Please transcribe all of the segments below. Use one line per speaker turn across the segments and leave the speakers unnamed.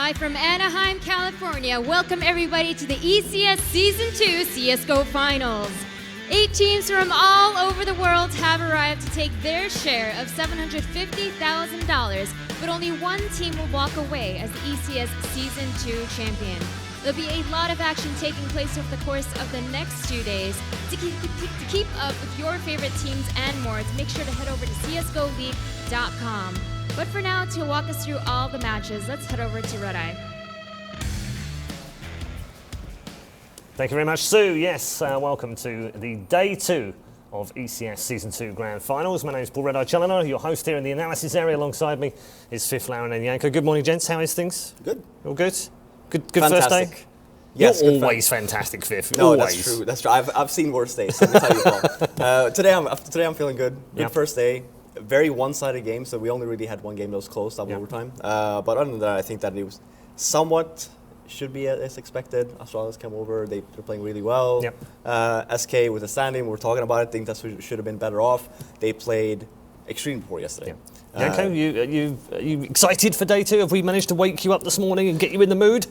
Live from Anaheim, California, welcome everybody to the ECS Season 2 CSGO Finals. 8 teams from all over the world have arrived to take their share of $750,000, but only one team will walk away as the ECS Season 2 champion. There'll be a lot of action taking place over the course of the next 2 days. To keep up with your favorite teams and more, make sure to head over to csgoleague.com. But for now, to walk us through all the matches, let's head over to Red Eye.
Thank you very much, Sue. Yes, welcome to the day 2 of ECS Season 2 Grand Finals. My name is Paul Red Eye Challoner, your host here in the analysis area. Alongside me is Fifth, Lauren and Janko. Good morning, gents. How is things?
Good.
All good? Good first day?
Yes,
You're always fantastic, Fifth.
No,
always.
that's true. That's true. I've seen worse days. Let me tell you, Paul. Today I'm feeling good. Good first day. Very one-sided game, so we only really had one game that was close, double overtime. But other than that, I think that it was somewhat should be as expected. Australians came over, they're playing really well. SK with the standing, we're talking about it, I think that should have been better off. They played extremely poor yesterday.
Janko, are you excited for day 2? Have we managed to wake you up this morning and get you in the mood?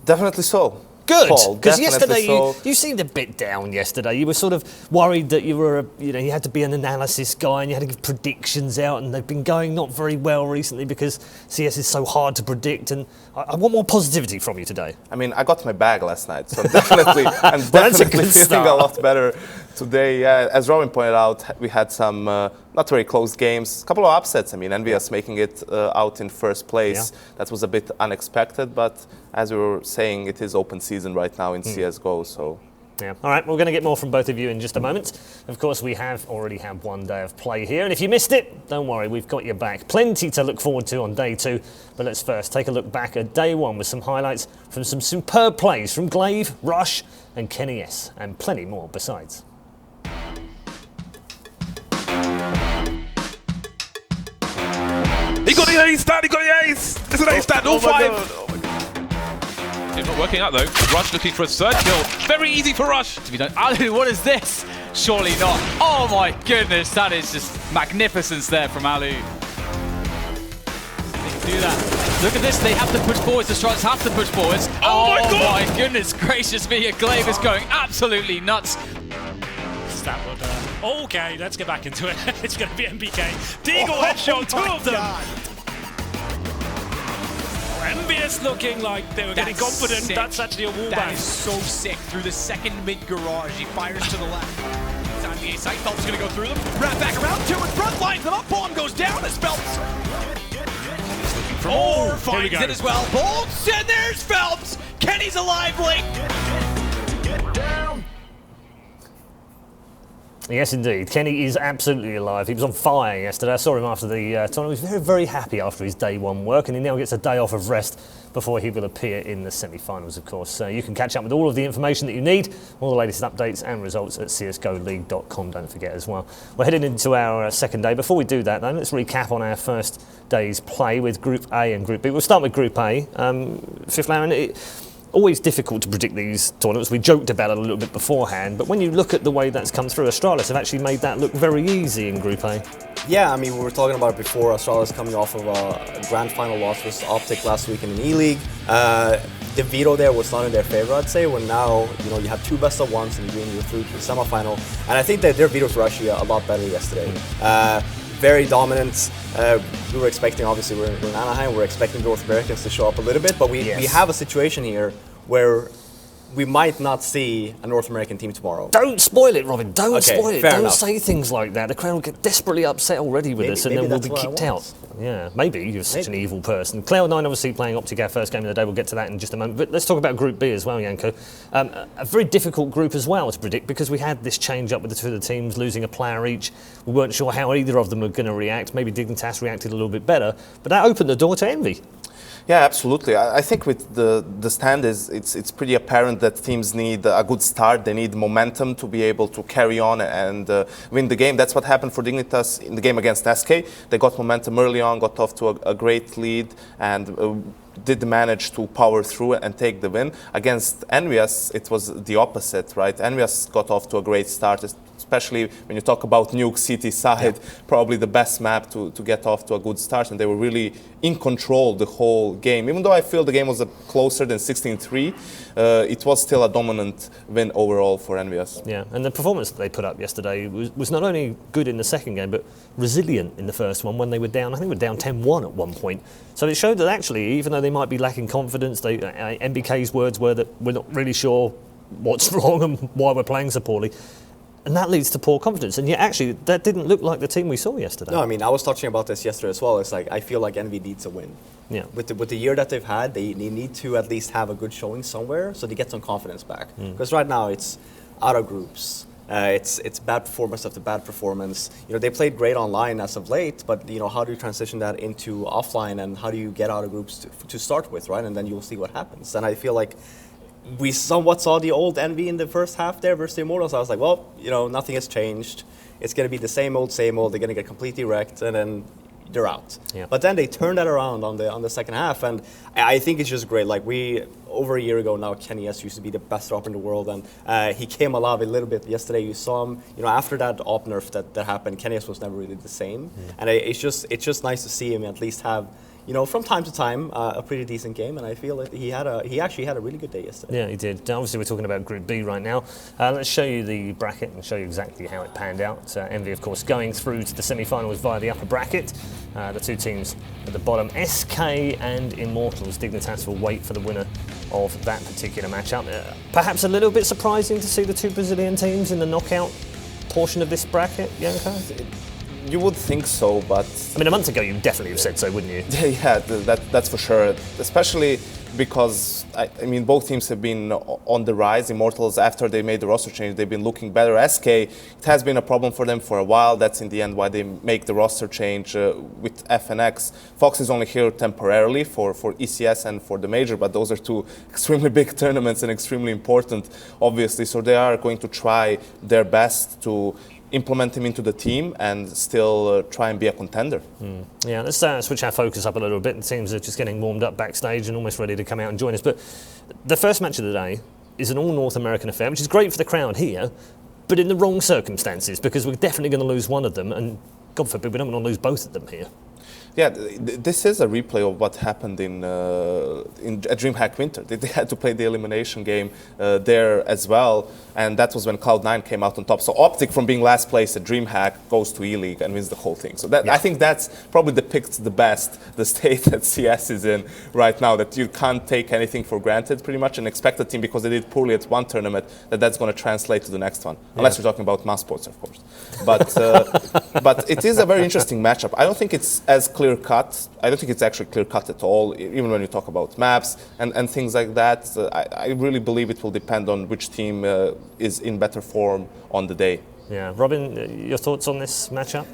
Definitely so.
Good, because yesterday
so.
you seemed a bit down yesterday. You were sort of worried that you were, you had to be an analysis guy and you had to give predictions out, and they've been going not very well recently because CS is so hard to predict. And I want more positivity from you today.
I mean, I got my bag last night, so definitely, I'm definitely feeling a lot better today. As Robin pointed out, we had some not very close games, a couple of upsets. I mean, NVS making it out in first place. That was a bit unexpected, but as we were saying, it is open season right now in CSGO, so.
All right, we're going to get more from both of you in just a moment. Of course, we have already had one day of play here, and if you missed it, don't worry, we've got your back. Plenty to look forward to on day 2, but let's first take a look back at day 1 with some highlights from some superb plays from Glaive, Rush, and Cañellas, and plenty more besides.
He got the ace, Stan, he got the ace! It's an ace, Stan, all 5! It's not working out though. Rush looking for a third kill. Very easy for Rush. To be done.
Alu, what is this? Surely not. Oh my goodness, that is just magnificence there from Alu. They can do that. Look at this, they have to push forwards. The Strides have to push forwards.
Oh my God!
My goodness gracious me, Glaive is going absolutely nuts.
Okay, let's get back into it. It's going to be MBK. Deagle headshot, 2 of them. MBS looking like they were getting confident.
Sick.
That's actually a wallbang.
That is so sick. Through the second mid-garage, he fires to the left. On the A side, Phelps is going to go through them. Wrap back around, 2 in front, lines them up. Bomb goes down as Phelps. Oh, finds it as well. Bolts, and there's Phelps. Kenny's alive, Blake. Get down.
Yes, indeed. Kenny is absolutely alive. He was on fire yesterday. I saw him after the tournament. He was very, very happy after his day 1 work, and he now gets a day off of rest before he will appear in the semi-finals, of course. You can catch up with all of the information that you need, all the latest updates and results at csgoleague.com, don't forget as well. We're heading into our second day. Before we do that, though, let's recap on our first day's play with Group A and Group B. We'll start with Group A. Fifth, Lauren, always difficult to predict these tournaments. We joked about it a little bit beforehand, but when you look at the way that's come through, Astralis have actually made that look very easy in Group A.
Yeah, I mean, we were talking about it before. Astralis coming off of a grand final loss versus Optic last week in the E-League. The veto there was not in their favor, I'd say, when now, you have 2 best of 1s and you're through to the semifinal. And I think that their vetoes were actually a lot better yesterday. Very dominant. We were expecting, obviously, we're in Anaheim, we're expecting North Americans to show up a little bit, but we have a situation here where we might not see a North American team tomorrow.
Don't spoil it, Robin. Don't spoil it. Don't
enough.
say things like that. The crowd will get desperately upset already with us, and then we'll be kicked out. Yeah, maybe. You're such an evil person. Cloud9 obviously playing Optic our first game of the day. We'll get to that in just a moment. But let's talk about Group B as well, Janko. A very difficult group as well to predict because we had this change up with the 2 of the teams losing a player each. We weren't sure how either of them were going to react. Maybe Dignitas reacted a little bit better, but that opened the door to envy.
Yeah, absolutely. I think with the stand it's pretty apparent that teams need a good start. They need momentum to be able to carry on and win the game. That's what happened for Dignitas in the game against SK. They got momentum early on, got off to a great lead, and did manage to power through and take the win. Against Envious, it was the opposite, right? Envious got off to a great start, especially when you talk about Nuke City side, probably the best map to get off to a good start, and they were really in control the whole game. Even though I feel the game was closer than 16-3, it was still a dominant win overall for Envious.
Yeah, and the performance that they put up yesterday was not only good in the second game, but resilient in the first one when they were down, I think they were down 10-1 at one point. So it showed that actually, even though they might be lacking confidence, MBK's words were that we're not really sure what's wrong and why we're playing so poorly. And that leads to poor confidence. And yet, actually, that didn't look like the team we saw yesterday.
No, I mean, I was touching about this yesterday as well. It's like, I feel like Envy needs a win.
Yeah.
With the year that they've had, they need to at least have a good showing somewhere so they get some confidence back. Because right now, it's out of groups. It's bad performance after bad performance. You know, they played great online as of late, but, you know, how do you transition that into offline, and how do you get out of groups to start with, right? And then you'll see what happens. And I feel like we somewhat saw the old Envy in the first half there versus the Immortals. I was like, well, you know, nothing has changed. It's going to be the same old, same old. They're going to get completely wrecked, and then they're out. Yeah. But then they turned that around on the second half, and I think it's just great. Like, over a year ago now, Cañellas used to be the best drop in the world, and he came alive a little bit yesterday. You saw him, you know, after that op nerf that happened, Cañellas was never really the same. And it's just nice to see him at least have, you know, from time to time, a pretty decent game, and I feel that he actually had a really good day yesterday.
Yeah, he did. Obviously, we're talking about Group B right now. Let's show you the bracket and show you exactly how it panned out. Envy, of course, going through to the semi-finals via the upper bracket. The two teams at the bottom, SK and Immortals. Dignitas will wait for the winner of that particular matchup. Perhaps a little bit surprising to see the two Brazilian teams in the knockout portion of this bracket, Janko?
You would think so, but...
I mean, a month ago you definitely would have said so, wouldn't you?
Yeah, that's for sure. Especially because, I mean, both teams have been on the rise. Immortals, after they made the roster change, they've been looking better. SK, it has been a problem for them for a while. That's in the end why they make the roster change with FNX. Fox is only here temporarily for ECS and for the major, but those are two extremely big tournaments and extremely important, obviously. So they are going to try their best to implement him into the team and still try and be a contender.
Yeah, let's switch our focus up a little bit. The teams are just getting warmed up backstage and almost ready to come out and join us. But the first match of the day is an all-North American affair, which is great for the crowd here, but in the wrong circumstances, because we're definitely going to lose one of them, and God forbid we don't want to lose both of them here.
Yeah, this is a replay of what happened in DreamHack Winter. They had to play the elimination game there as well, and that was when Cloud9 came out on top. So Optic, from being last place at DreamHack, goes to E-League and wins the whole thing. So that, I think that's probably depicts the best the state that CS is in right now, that you can't take anything for granted pretty much and expect a team, because they did poorly at one tournament, that's going to translate to the next one. Unless you're talking about mass sports, of course. But it is a very interesting matchup. I don't think it's as clear cut. I don't think it's actually clear cut at all, even when you talk about maps and things like that. I really believe it will depend on which team is in better form on the day.
Yeah, Robin, your thoughts on this matchup?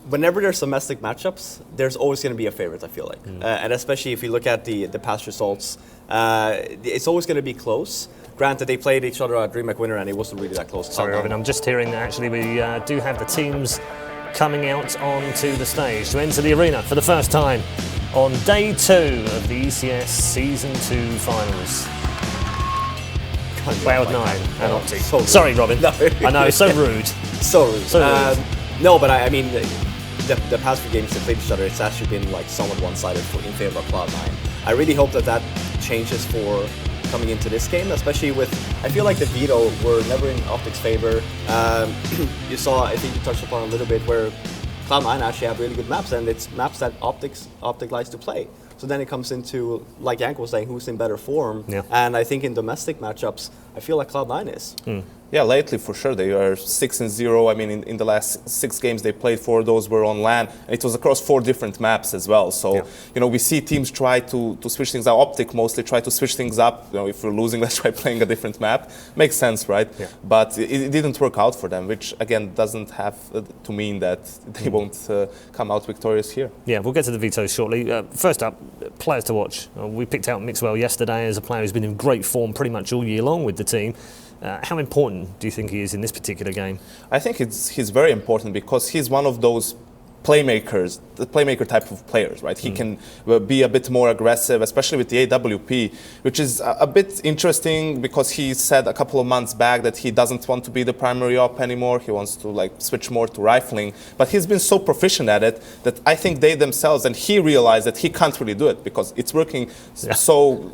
Whenever there's domestic matchups, there's always going to be a favorite, I feel like. And especially if you look at the past results, it's always going to be close. Granted, they played each other at DreamHack Winter and it wasn't really that close.
Sorry, Robin, I'm just hearing that actually we do have the teams coming out onto the stage to enter the arena for the first time on day 2 of the ECS Season 2 finals. Cloud9 and Optic.
So
sorry, Robin. No. I know, so rude.
So rude. No, but I mean, the past few games they played each other, it's actually been like somewhat one-sided in favor of Cloud9. I really hope that changes for coming into this game, especially with, I feel like the veto were never in Optic's favor. You saw, I think you touched upon a little bit, where Cloud9 actually have really good maps, and it's maps that Optic likes to play. So then it comes into, like Janko was saying, who's in better form. Yeah. And I think in domestic matchups, I feel like Cloud9 is.
Yeah, lately for sure they are 6-0. I mean, in the last 6 games they played, 4 of those were on LAN, and it was across 4 different maps as well. So you know, we see teams try to switch things up. Optic mostly try to switch things up. You know, if we're losing, let's try playing a different map. Makes sense, right? Yeah. But it didn't work out for them, which again doesn't have to mean that they won't come out victorious here. Yeah,
we'll get to the vetoes shortly. First up, players to watch. We picked out Mixwell yesterday as a player who's been in great form pretty much all year long with the team. How important do you think he is in this particular game?
I think he's very important, because he's one of those playmakers, the playmaker type of players, right? He can be a bit more aggressive, especially with the AWP, which is a bit interesting because he said a couple of months back that he doesn't want to be the primary op anymore. He wants to like switch more to rifling, but he's been so proficient at it that I think they themselves and he realized that he can't really do it because it's working so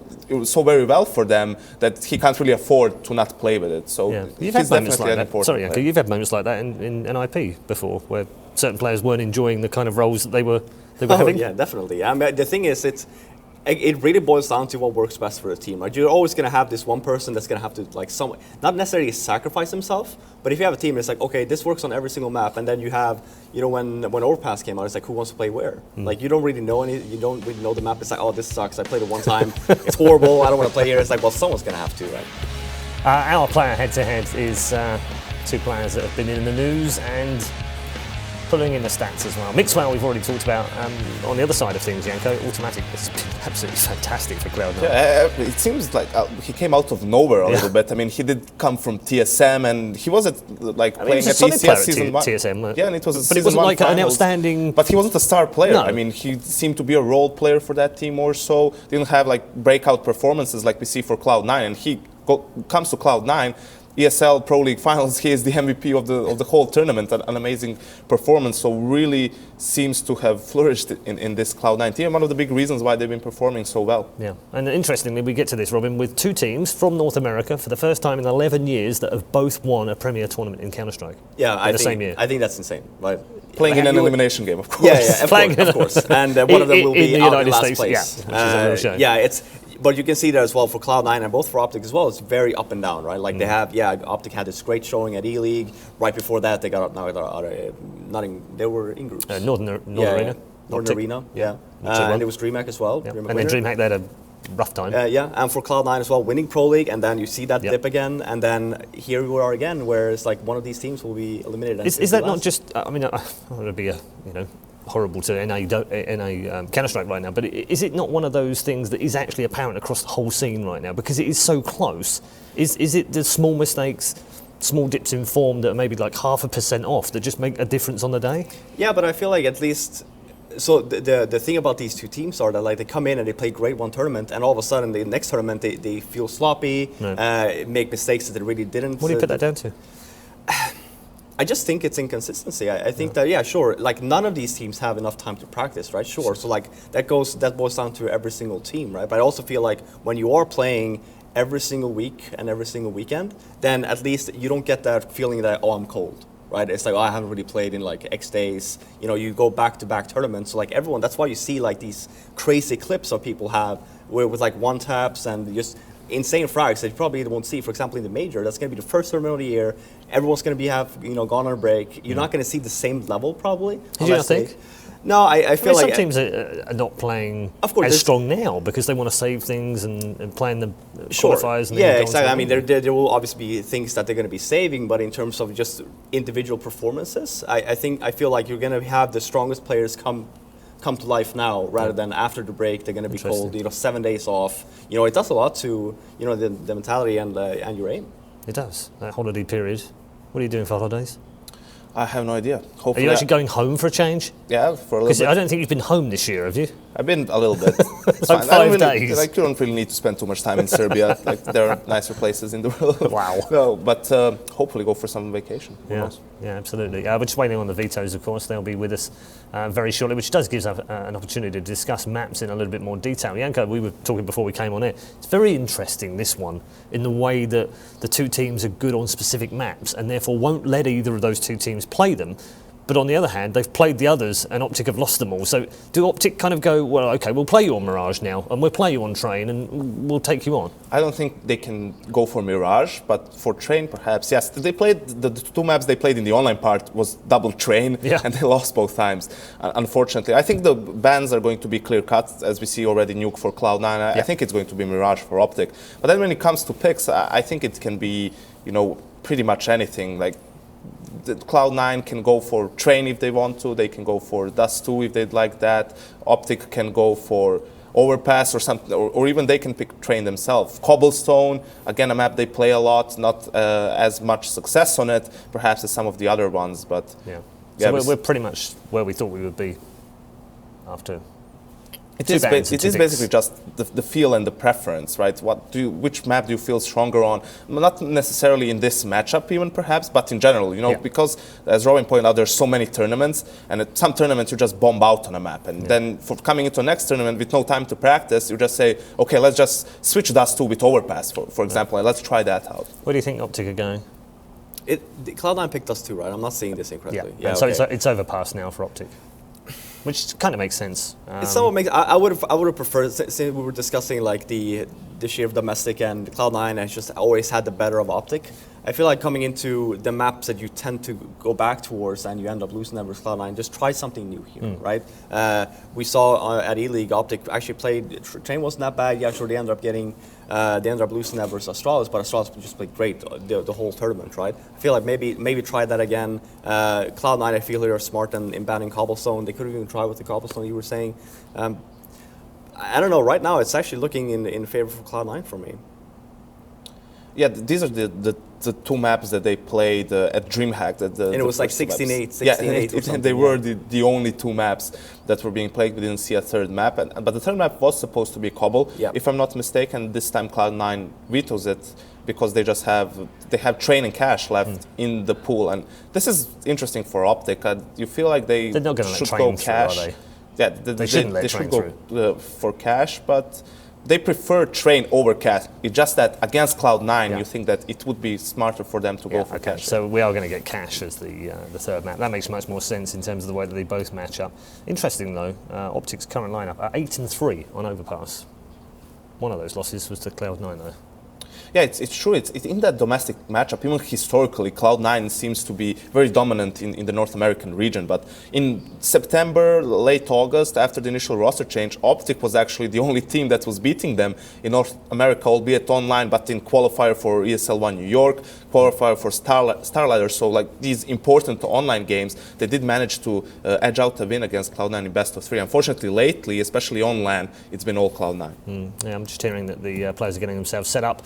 very well for them that he can't really afford to not play with it. So
you've
he's
had moments
definitely
like
an
that.
important
Sorry,
player.
you've had moments like that in NIP before, where certain players weren't enjoying the kind of roles that they were having.
Yeah, definitely. I mean, the thing is, it really boils down to what works best for the team. Right? You're always going to have this one person that's going to have to like not necessarily sacrifice himself, but if you have a team, it's like, okay, this works on every single map, and then you have, you know, when Overpass came out, it's like, who wants to play where? Like, you don't really know you don't really know the map. It's like, oh, this sucks. I played it one time. It's horrible. I don't want to play here. It's like, well, someone's going to have to, right?
Our player head-to-head is two players that have been in the news and pulling in the stats as well. Mixwell we've already talked about. On the other side of things, Janko, autimatic is absolutely fantastic for Cloud9.
Yeah, it seems like he came out of nowhere a little bit. I mean, he did come from TSM, and he wasn't like playing at ECS season 1.
TSM,
yeah, and it was
but it wasn't like an outstanding.
But he wasn't a star player.
No.
I mean, he seemed to be a role player for that team more so. Didn't have like breakout performances like we see for Cloud9, and he comes to Cloud9. ESL Pro League Finals, he is the MVP of the whole tournament, an amazing performance, so really seems to have flourished in this Cloud9 team, one of the big reasons why they've been performing so well.
Yeah, and interestingly we get to this, Robin, with two teams from North America for the first time in 11 years that have both won a Premier tournament in Counter-Strike.
Yeah,
in the same year.
I think that's insane, right?
Playing in an elimination game, of course.
Yeah, of course. And one of them will be
in the
out in
United
last
States,
place.
which is a real shame.
Yeah, but you can see that as well for Cloud9 and both for Optic as well. It's very up and down, right? Like they have, Optic had this great showing at E-League. Right before that, they got they were in groups.
Northern Arena.
Northern Arena, and it was DreamHack as well.
Yeah. And then DreamHack, they had a rough time.
And for Cloud9 as well, winning Pro League, and then you see that dip again, and then here we are again, where it's like one of these teams will be eliminated.
Is that not just? I mean, I want to be horrible to NA Counter-Strike right now, but is it not one of those things that is actually apparent across the whole scene right now because it is so close? Is it the small mistakes, small dips in form that are maybe like 0.5% off that just make a difference on the day? Yeah,
but I feel like at least. So the thing about these two teams are that like they come in and they play great one tournament, and all of a sudden the next tournament they feel sloppy, make mistakes that they really didn't.
What do you put that down to?
I just think it's inconsistency. I think that sure, like none of these teams have enough time to practice, right? Sure, so like that boils down to every single team, right? But I also feel like when you are playing every single week and every single weekend, then at least you don't get that feeling that I'm cold. Right, it's like, I haven't really played in like X days. You know, you go back-to-back tournaments. So like everyone, that's why you see like these crazy clips of people have with like one taps and just insane frags that you probably won't see. For example, in the major, that's going to be the first tournament of the year. Everyone's going to have gone on a break. You're not going to see the same level probably.
Did you not think?
No, I feel like
some teams are not playing as strong now because they want to save things and plan the qualifiers. And
exactly. I mean, there will obviously be things that they're going to be saving, but in terms of just individual performances, I feel like you're going to have the strongest players come to life now rather than after the break. They're going to be called 7 days off. It does a lot to the mentality and your aim.
It does. That holiday period. What are you doing for holidays?
I have no idea. Hopefully
are you actually going home for a change?
Yeah, for a little bit.
I don't think you've been home this year, have you?
I've been a little bit. It's
like 5 days.
I don't really need to spend too much time in Serbia. Like there are nicer places in the world.
Wow.
No, but hopefully go for some vacation.
Yeah, absolutely. We're just waiting on the vetoes, of course. They'll be with us very shortly, which does give us an opportunity to discuss maps in a little bit more detail. Janko, we were talking before we came on it. It's very interesting, this one, in the way that the two teams are good on specific maps and therefore won't let either of those two teams play them. But on the other hand, they've played the others and Optic have lost them all. So do Optic kind of go, well, okay, we'll play you on Mirage now and we'll play you on Train and we'll take you on?
I don't think they can go for Mirage, but for Train perhaps, yes. They played, the two maps they played in the online part was double Train and they lost both times, unfortunately. I think the bans are going to be clear-cut, as we see already Nuke for Cloud9. I think it's going to be Mirage for Optic. But then when it comes to picks, I think it can be, pretty much anything. Like, Cloud9 can go for Train if they want to. They can go for Dust 2 if they'd like that. Optic can go for Overpass or something, or even they can pick Train themselves. Cobblestone, again, a map they play a lot, not as much success on it, perhaps as some of the other ones, but
So we're pretty much where we thought we would be after.
It is basically just the feel and the preference, right? Which map do you feel stronger on? Not necessarily in this matchup even perhaps, but in general, you know, because as Robin pointed out, there's so many tournaments, and at some tournaments you just bomb out on a map, and then for coming into the next tournament with no time to practice, you just say, okay, let's just switch Dust 2 with Overpass, for example, and let's try that out.
Where do you think Optic are going?
Cloud9 picked Dust 2, right? I'm not seeing this incorrectly.
Yeah, so it's Overpass now for Optic. Which kind of makes sense.
I would have preferred, since we were discussing like the share of domestic, and Cloud9 has just always had the better of Optic. I feel like coming into the maps that you tend to go back towards and you end up losing them with Cloud9, just try something new here, right? We saw at E-League, Optic actually played, train wasn't that bad, yeah, sure, they ended up losing that versus Astralis, but Astralis just played great the whole tournament, right? I feel like maybe try that again. Cloud9, I feel here are smart in banning Cobblestone. They could have even tried with the Cobblestone you were saying. I don't know, right now it's actually looking in favor for Cloud9 for me.
Yeah, these are the two maps that they played at DreamHack.
And it was like 16-8,
yeah, they were the only two maps that were being played. We didn't see a third map, but the third map was supposed to be Cobble, if I'm not mistaken. This time Cloud9 vetoes it because they have Train and Cash left in the pool, and this is interesting for Optic. You feel like they're
not going to
should
let
go
Train
Cash.
through, are they?
Yeah,
they shouldn't let
they
Train
should go for Cash, but they prefer Train over Cash. It's just that against Cloud9, you think that it would be smarter for them to go for Cash.
So we are going to get Cash as the third map. That makes much more sense in terms of the way that they both match up. Interesting though, Optic's current lineup are 8-3 on Overpass. One of those losses was to Cloud9 though.
Yeah, it's true. It's in that domestic matchup, even historically, Cloud9 seems to be very dominant in the North American region. But in September, late August, after the initial roster change, Optic was actually the only team that was beating them in North America, albeit online, but in qualifier for ESL1 New York, qualifier for Starlighter. So like these important online games, they did manage to edge out a win against Cloud9 in best of 3. Unfortunately, lately, especially on LAN, it's been all Cloud9.
Yeah, I'm just hearing that the players are getting themselves set up.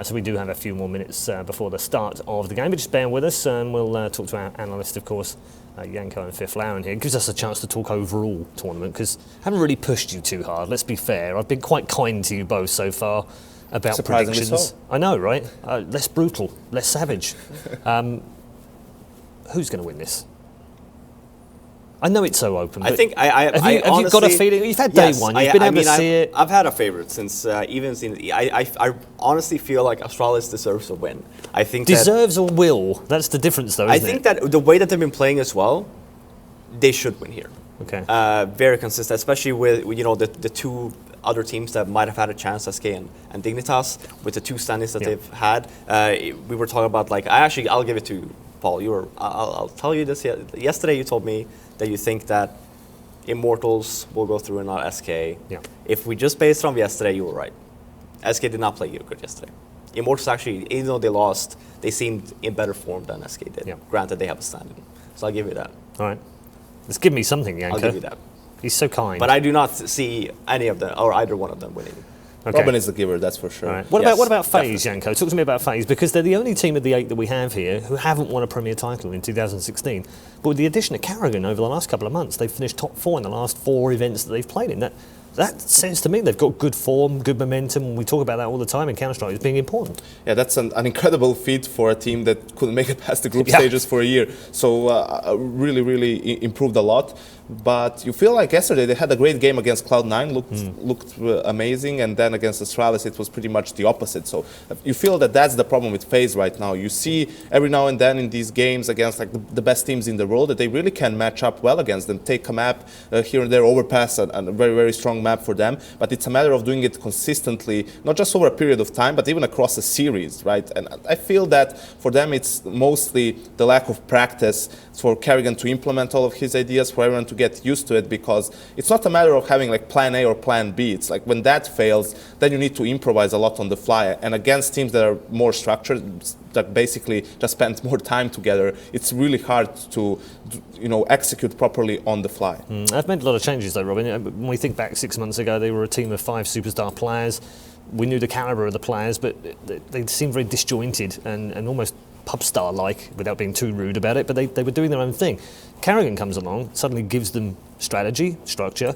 So we do have a few more minutes before the start of the game, but just bear with us and we'll talk to our analyst, of course, Janko and Fifth Lauren here. It gives us a chance to talk overall tournament because I haven't really pushed you too hard, let's be fair. I've been quite kind to you both so far about predictions.
So.
I know, right? Less brutal, less savage. Who's going to win this? I know it's so open.
I think have
you got a feeling? You've had day one. You've been able to see it.
I've had a favorite since even since I honestly feel like Astralis deserves a win. I think
deserves or will. That's the difference, though.
I think that the way that they've been playing as well, they should win here.
Okay.
Very consistent, especially with the two other teams that might have had a chance, SK and Dignitas, with the two standings that they've had. We were talking about I'll give it to Paul. I'll tell you this. Yesterday you told me that you think that Immortals will go through and not SK.
Yeah.
If we just based it on yesterday, you were right. SK did not play good yesterday. Immortals actually, even though they lost, they seemed in better form than SK did.
Yeah.
Granted, they have a stand-in. So I'll give you that.
All right. Let's give me something, Janko.
I'll give you that.
He's so kind.
But I do not see any of them, or either one of them winning.
Okay.
Robin is the giver, that's for sure.
Right. What about FaZe, Janko? Talk to me about FaZe, because they're the only team of the 8 that we have here who haven't won a Premier title in 2016. But with the addition of Karrigan over the last couple of months, they've finished top 4 in the last 4 events that they've played in. That says to me they've got good form, good momentum. We talk about that all the time in Counter-Strike as being important. Yeah,
that's an incredible feat for a team that couldn't make it past the group stages for a year. So really improved a lot. But you feel like yesterday they had a great game against Cloud9, looked amazing, and then against Astralis it was pretty much the opposite. So you feel that that's the problem with FaZe right now. You see every now and then in these games against like the best teams in the world that they really can match up well against them. Take a map here and there, Overpass, and a very, very strong map for them. But it's a matter of doing it consistently, not just over a period of time, but even across a series, right? And I feel that for them it's mostly the lack of practice for Karrigan to implement all of his ideas, for everyone to get used to it, because it's not a matter of having like plan A or plan B. It's like when that fails, then you need to improvise a lot on the fly. And against teams that are more structured, that basically just spend more time together, it's really hard to execute properly on the fly.
I've made a lot of changes though, Robin. When we think back 6 months ago, they were a team of 5 superstar players. We knew the caliber of the players, but they seemed very disjointed and almost pub star-like, without being too rude about it, but they were doing their own thing. Carrigan comes along, suddenly gives them strategy, structure.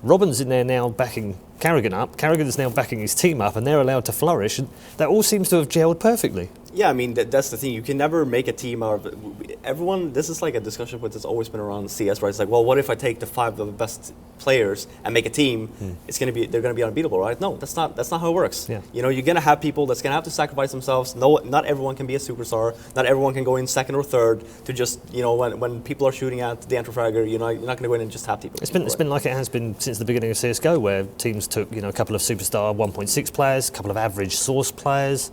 Robin's in there now backing Carrigan up. Carrigan's now backing his team up, and they're allowed to flourish. And that all seems to have gelled perfectly.
Yeah, I mean, that's the thing. You can never make a team out of everyone. This is like a discussion that's always been around CS, right? It's like, well, what if I take the 5 of the best players and make a team? They're gonna be unbeatable, right? No, that's not how it works.
Yeah.
You know, you're gonna have people that's gonna have to sacrifice themselves. No, not everyone can be a superstar. Not everyone can go in second or third to just, you know, when people are shooting at the anti-fragger, you're not gonna go in and just tap people.
It's been like it has been since the beginning of CS:GO, where teams took, you know, a couple of superstar 1.6 players, a couple of average source players.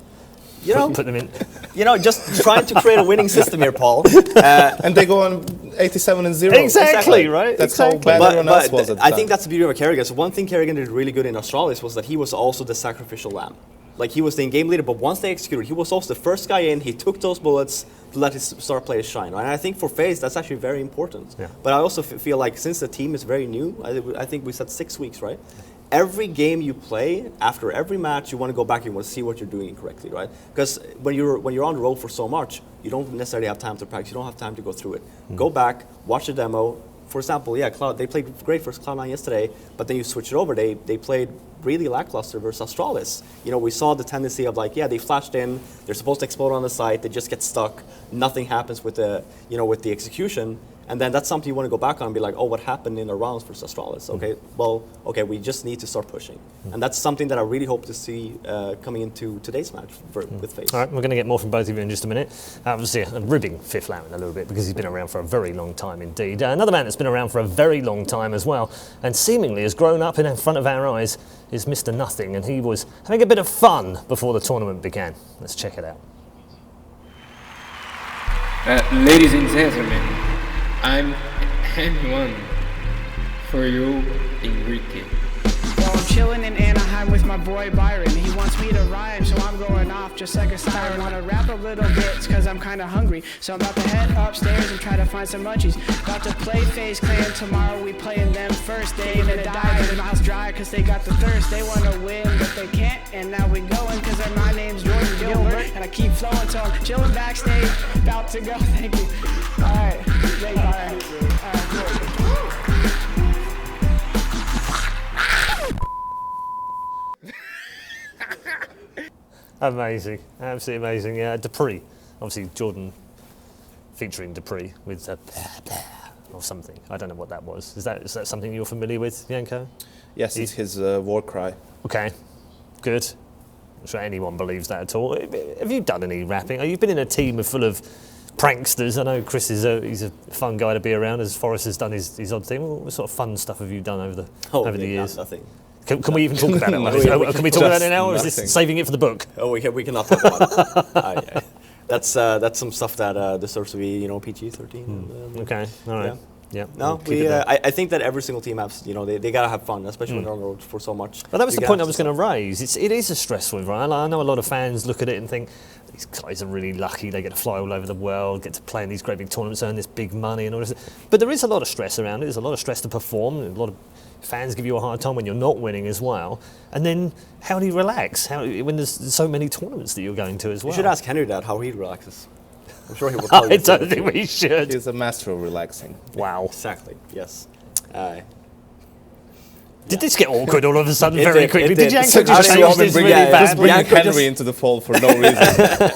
You know,
put them in.
You know, just trying to create a winning system here, Paul.
And they go on 87-0.
Exactly, right?
That's
exactly.
how bad everyone else was at the
I
time.
think that's the beauty of Carrigan. So one thing Carrigan did really good in Australis was that he was also the sacrificial lamb. Like, he was the in-game leader, but once they executed, he was also the first guy in. He took those bullets to let his star players shine. Right? And I think for FaZe, that's actually very important.
Yeah.
But I also feel like since the team is very new, I think we said 6 weeks, right? Every game you play, after every match, you want to go back and you want to see what you're doing incorrectly, right? Because when you're on the road for so much, you don't necessarily have time to practice. You don't have time to go through it. Go back, watch the demo. For example, yeah, they played great versus Cloud9 yesterday, but then you switch it over. They played really lackluster versus Australis. You know, we saw the tendency of like, yeah, they flashed in, they're supposed to explode on the site, they just get stuck. Nothing happens with the, you know, with the execution. And then that's something you want to go back on and be like, oh, what happened in the rounds versus Australis? Okay, well, okay, we just need to start pushing. And that's something that I really hope to see coming into today's match with FaZe.
All right, we're going to get more from both of you in just a minute. Obviously, I'm ribbing Fifth Laren a little bit because he's been around for a very long time indeed. Another man that's been around for a very long time as well, and seemingly has grown up in front of our eyes, is Mr. Nothing, and he was having a bit of fun before the tournament began. Let's check it out.
Ladies and gentlemen, I'm N1 for you, Enrique.
Well, I'm chilling in Anaheim with my boy Byron. He wants me to rhyme, so I'm going off just like a siren. Want to rap a little bit, cause I'm kinda hungry. So I'm about to head upstairs and try to find some munchies. About to play FaZe Clan tomorrow, we playing them first. They gonna die, their mouths dry, cause they got the thirst. They wanna win, but they can't, and now we going, cause my name's Jordan Gilbert. And I keep flowing, so I'm chilling backstage, about to go, thank you. Alright, alright, good.
Amazing, absolutely amazing. Yeah, Dupree, obviously Jordan featuring Dupree with a or something. I don't know what that was. Is that something you're familiar with, Yanko?
Yes, it's his war cry.
Okay, good. I'm sure anyone believes that at all. Have you done any rapping? You've been in a team full of pranksters. I know Chris he's a fun guy to be around, as Forrest has done his odd thing. What sort of fun stuff have you done over the years?
Nothing.
Can we even talk about it? Can we talk about it now, or is this saving it for the book?
Oh, we cannot talk about it. That's some stuff that deserves to be, you know, PG-13.
Okay, all right. Yeah.
No, I think that every single team has, you know, they gotta have fun, especially when they're on the road for so much.
Well, that was the point I was going to raise. It is a stressful environment. I know a lot of fans look at it and think these guys are really lucky. They get to fly all over the world, get to play in these great big tournaments, earn this big money and all this. But there is a lot of stress around it. There's a lot of stress to perform. A lot of fans give you a hard time when you're not winning as well. And then how do you relax? When there's so many tournaments that you're going to as well?
You should ask Henry that, how he relaxes. I'm sure he will tell you.
I don't think we should.
He's a master of relaxing.
Wow.
Exactly, yes.
Did this get awkward all of a sudden very quickly? Did Yanko
just
change this really
just bring
badly?
Henry into the fold for no reason.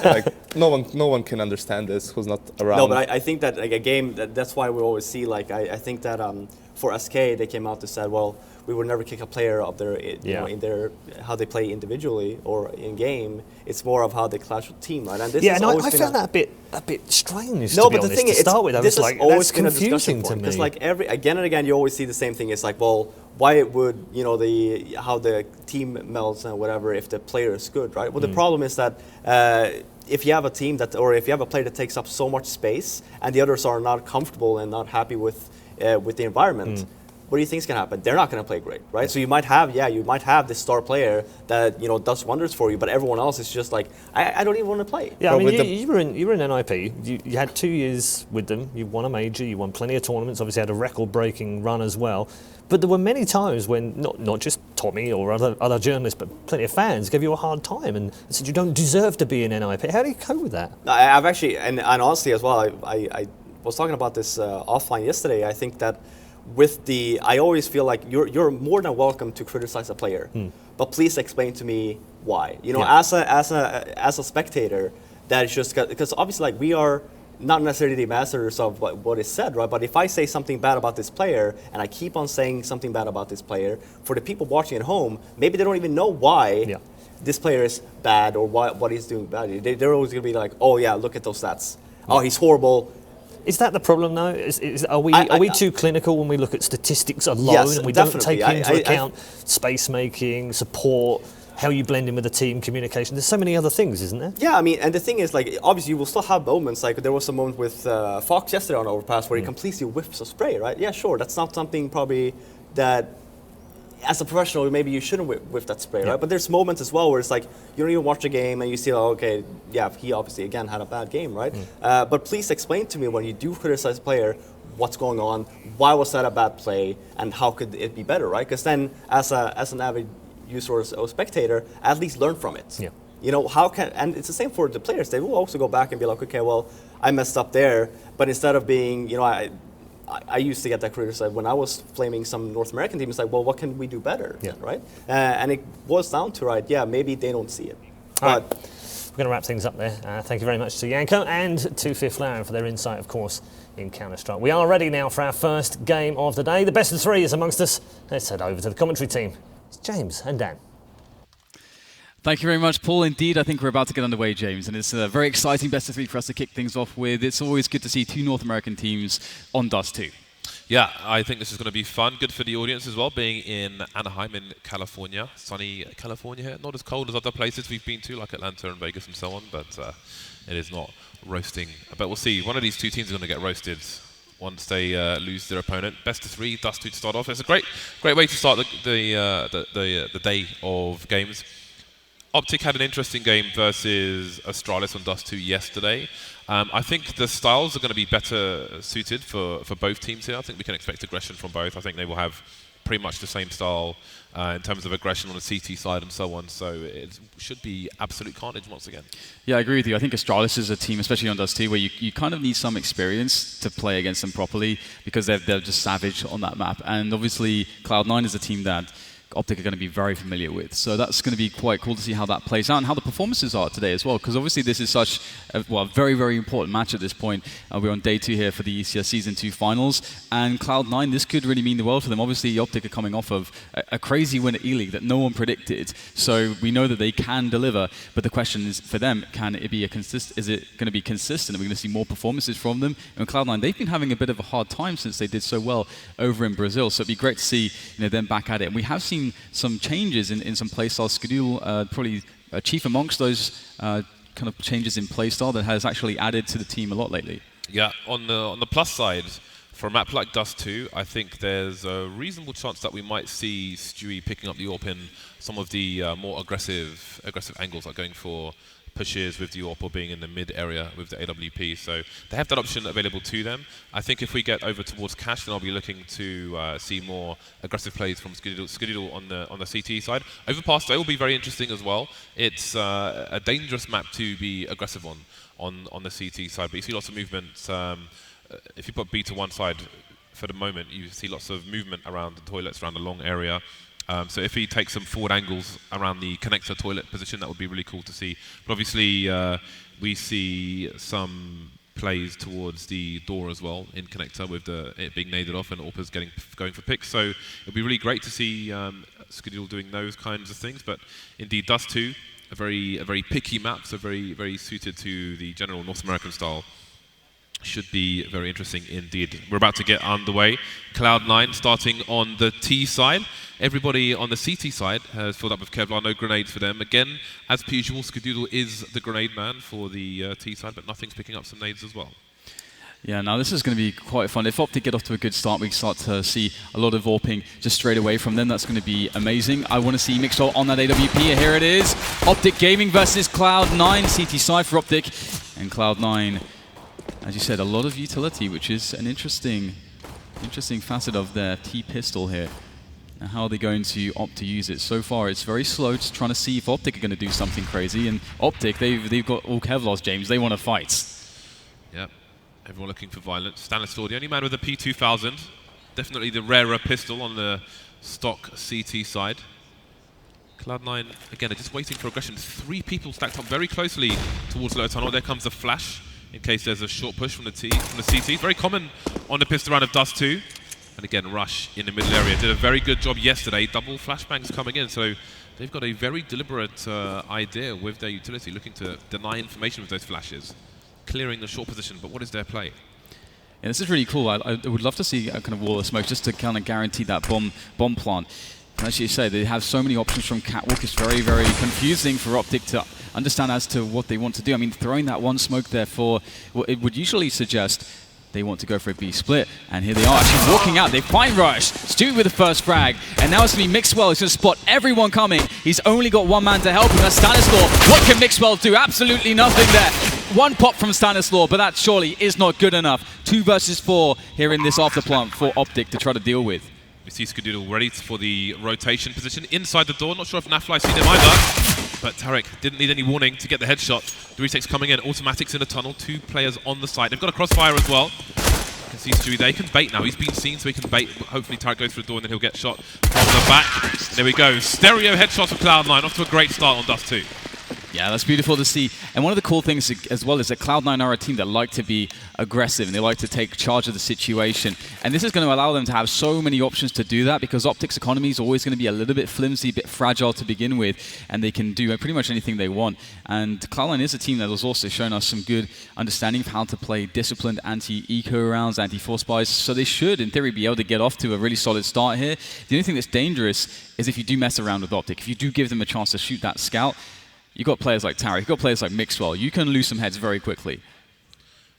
Like no one can understand this who's not around.
No, but I think that like a game, that's why we always see, like, I think that for SK, they came out and said, well, we would never kick a player up there, you know, in their how they play individually or in game. It's more of how they clash with team, right? And this
I found that a bit strange.
No,
to be
but the
honest,
thing
to
is,
start with, I
this
was
is
like,
always
that's confusing to me.
Because like again and again, you always see the same thing. It's like, well, why would, you know, how the team melts and whatever if the player is good, right? Well, the problem is that if you have a team or if you have a player that takes up so much space and the others are not comfortable and not happy with the environment. What do you think is going to happen? They're not going to play great, right? So you might have this star player that, you know, does wonders for you, but everyone else is just like, I don't even want to play.
Yeah, I mean, you were in NIP. You had 2 years with them. You won a major. You won plenty of tournaments. Obviously, had a record-breaking run as well. But there were many times when not just Tommy or other journalists, but plenty of fans gave you a hard time and said you don't deserve to be in NIP. How do you cope with that?
I've actually, and honestly as well, I was talking about this offline yesterday. I think that I always feel like you're more than welcome to criticize a player, but please explain to me why. You know, as a spectator, that is just because obviously like we are not necessarily the masters of what is said, right? But if I say something bad about this player and I keep on saying something bad about this player, for the people watching at home, maybe they don't even know why this player is bad or what he's doing bad. They're always going to be like, oh yeah, look at those stats. Oh, he's horrible.
Is that the problem though? Are we too clinical when we look at statistics alone and we don't take into account space making, support, how you blend in with the team, communication? There's so many other things, isn't there?
Yeah, I mean, and the thing is, like, obviously you will still have moments, like there was a moment with Fox yesterday on Overpass where he completely whiffs a spray, right? Yeah, sure, that's not something probably that, as a professional, maybe you shouldn't whiff that spray, right? But there's moments as well where it's like, you don't even watch a game and you see, oh, okay, yeah, he obviously, again, had a bad game, right? But please explain to me when you do criticize a player, what's going on, why was that a bad play, and how could it be better, right? Because then, as an avid user or spectator, at least learn from it. Yeah. You know, and it's the same for the players. They will also go back and be like, okay, well, I messed up there, but instead of being, you know, I used to get that criticized when I was flaming some North American team. It's like, well, what can we do better, right? And it boils down to, right, yeah, maybe they don't see it. But
we're going to wrap things up there. Thank you very much to Janko and to Fifth Laran for their insight, of course, in Counter-Strike. We are ready now for our first game of the day. The best of three is amongst us. Let's head over to the commentary team. It's James and Dan.
Thank you very much, Paul. Indeed, I think we're about to get underway, James, and it's a very exciting best of three for us to kick things off with. It's always good to see two North American teams on Dust 2.
Yeah, I think this is going to be fun. Good for the audience as well, being in Anaheim in California. Sunny California here. Not as cold as other places we've been to, like Atlanta and Vegas and so on, but it is not roasting. But we'll see. One of these two teams is going to get roasted once they lose their opponent. Best of three, Dust 2 to start off. It's a great way to start the day of games. Optic had an interesting game versus Astralis on Dust 2 yesterday. I think the styles are going to be better suited for both teams here. I think we can expect aggression from both. I think they will have pretty much the same style in terms of aggression on the CT side and so on. So it should be absolute carnage once again.
Yeah, I agree with you. I think Astralis is a team, especially on Dust 2, where you kind of need some experience to play against them properly because they're just savage on that map. And obviously Cloud9 is a team that Optic are going to be very familiar with. So that's going to be quite cool to see how that plays out and how the performances are today as well, because obviously this is such a very, very important match at this point. We're on day 2 here for the ECS Season 2 finals, and Cloud9, this could really mean the world for them. Obviously, Optic are coming off of a crazy win at E-League that no one predicted, so we know that they can deliver, but the question is for them, can it be is it going to be consistent? Are we going to see more performances from them? And Cloud9, they've been having a bit of a hard time since they did so well over in Brazil, so it'd be great to see them back at it. And we have seen some changes in some playstyles. Skadoodle, probably chief amongst those kind of changes in playstyle that has actually added to the team a lot lately.
Yeah, on the plus side, for a map like Dust 2, I think there's a reasonable chance that we might see Stewie picking up the AWP in some of the more aggressive angles, like going for pushes with the AWP or being in the mid area with the AWP. So they have that option available to them. I think if we get over towards Cash, then I'll be looking to see more aggressive plays from Skadoodle on the CT side. Overpass though will be very interesting as well. It's a dangerous map to be aggressive on the CT side, but you see lots of movement. If you put B to one side for the moment, you see lots of movement around the toilets, around the long area. So if he takes some forward angles around the connector toilet position, that would be really cool to see. But obviously, we see some plays towards the door as well in connector with it being naded off and AWPers going for picks. So it'd be really great to see Skadoodle doing those kinds of things. But indeed, Dust 2, a very picky map, so very, very suited to the general North American style. Should be very interesting indeed. We're about to get underway. Cloud9 starting on the T side. Everybody on the CT side has filled up with Kevlar, no grenades for them. Again, as per usual, Skadoodle is the grenade man for the T side, but nothing's picking up some nades as well.
Yeah, now this is going to be quite fun. If Optic get off to a good start, we start to see a lot of AWPing just straight away from them. That's going to be amazing. I want to see mixwell on that AWP. Here it is. Optic Gaming versus Cloud9. CT side for Optic. And Cloud9, as you said, a lot of utility, which is an interesting facet of their T-pistol here. And how are they going to opt to use it? So far, it's very slow, just trying to see if Optic are going to do something crazy. And Optic, they've got all Kevlar's, James. They want to fight.
Yep. Everyone looking for violence. Stanislaw, the only man with a P2000. Definitely the rarer pistol on the stock CT side. Cloud9, again, are just waiting for aggression. 3 people stacked up very closely towards lower tunnel. There comes the flash in case there's a short push from the CT. Very common on the pistol round of Dust 2. And again, Rush in the middle area. Did a very good job yesterday. Double flashbangs coming in. So they've got a very deliberate idea with their utility, looking to deny information with those flashes, clearing the short position. But what is their play?
Yeah, this is really cool. I would love to see a kind of wall of smoke just to kind of guarantee that bomb plant. And as you say, they have so many options from Catwalk. It's very, very confusing for Optic to understand as to what they want to do. I mean, throwing that one smoke there for, well, it would usually suggest they want to go for a B split, and here they are actually walking out. They find Rush, Stewie with the first frag, and now it's going to be mixwell. He's going to spot everyone coming. He's only got one man to help him. That's Stanislaw. What can mixwell do? Absolutely nothing there. One pop from Stanislaw, but that surely is not good enough. 2 versus 4 here in this afterplant for Optic to try to deal with.
We see Skadoodle ready for the rotation position inside the door. Not sure if NAF's seen him either, but Tarik didn't need any warning to get the headshot. The retakes coming in, automatics in the tunnel, 2 players on the side. They've got a crossfire as well. You can see Stewie there. He can bait now. He's been seen, so he can bait. Hopefully Tarik goes through the door and then he'll get shot from the back. There we go. Stereo headshots for Cloud9. Off to a great start on Dust 2.
Yeah, that's beautiful to see. And one of the cool things as well is that Cloud9 are a team that like to be aggressive and they like to take charge of the situation. And this is going to allow them to have so many options to do that, because Optic's economy is always going to be a little bit flimsy, a bit fragile to begin with, and they can do pretty much anything they want. And Cloud9 is a team that has also shown us some good understanding of how to play disciplined anti-eco rounds, anti-force buys, so they should, in theory, be able to get off to a really solid start here. The only thing that's dangerous is if you do mess around with Optic, if you do give them a chance to shoot that scout. You've got players like Tarik, you've got players like Mixwell. You can lose some heads very quickly.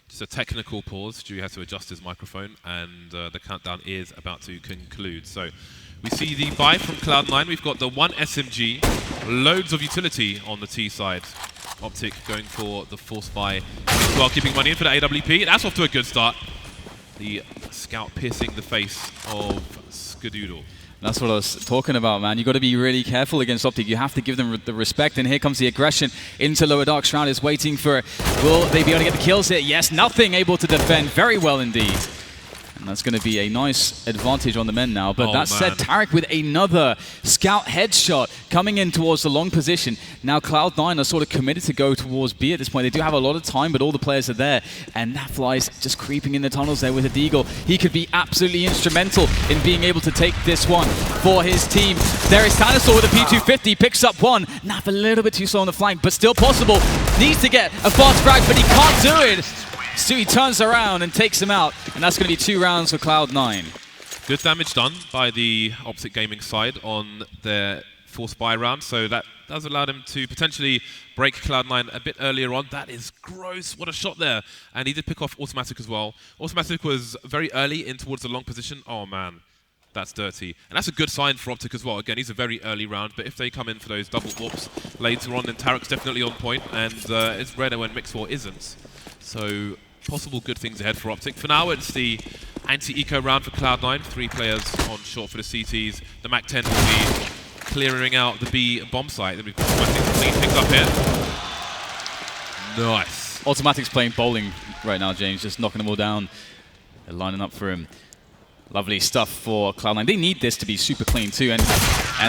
Just a technical pause. Stewie has to adjust his microphone, and the countdown is about to conclude. So we see the buy from Cloud9. We've got the 1 SMG, loads of utility on the T side. Optic going for the force buy as well, keeping money in for the AWP. That's off to a good start. The scout piercing the face of Skadoodle.
That's what I was talking about, man. You've got to be really careful against Optic. You have to give them the respect. And here comes the aggression into lower dark. Shroud is waiting for it. Will they be able to get the kills here? Yes, nothing able to defend. Very well indeed. And that's going to be a nice advantage on the men now. But that said, Tarik with another scout headshot coming in towards the long position. Now Cloud9 are sort of committed to go towards B at this point. They do have a lot of time, but all the players are there. And NAF's just creeping in the tunnels there with a Deagle. He could be absolutely instrumental in being able to take this one for his team. There is Stanislaw with a P250, picks up one. NAF a little bit too slow on the flank, but still possible. Needs to get a fast frag, but he can't do it. Stewie turns around and takes him out, and that's going to be 2 rounds for Cloud9.
Good damage done by the Optic Gaming side on their force buy round, so that does allow them to potentially break Cloud9 a bit earlier on. That is gross. What a shot there. And he did pick off Automatic as well. Automatic was very early in towards the long position. Oh, man. That's dirty. And that's a good sign for Optic as well. Again, he's a very early round, but if they come in for those double warps later on, then Tarik's definitely on point, and it's redder when Mixwell isn't. So, possible good things ahead for Optic. For now, it's the anti-eco round for Cloud9. 3 players on short for the CTs. The MAC-10 will be clearing out the B bomb site. Then we've got Automatic clean things up here. Nice.
Automatic's playing bowling right now, James, just knocking them all down. They're lining up for him. Lovely stuff for Cloud9. They need this to be super clean too, and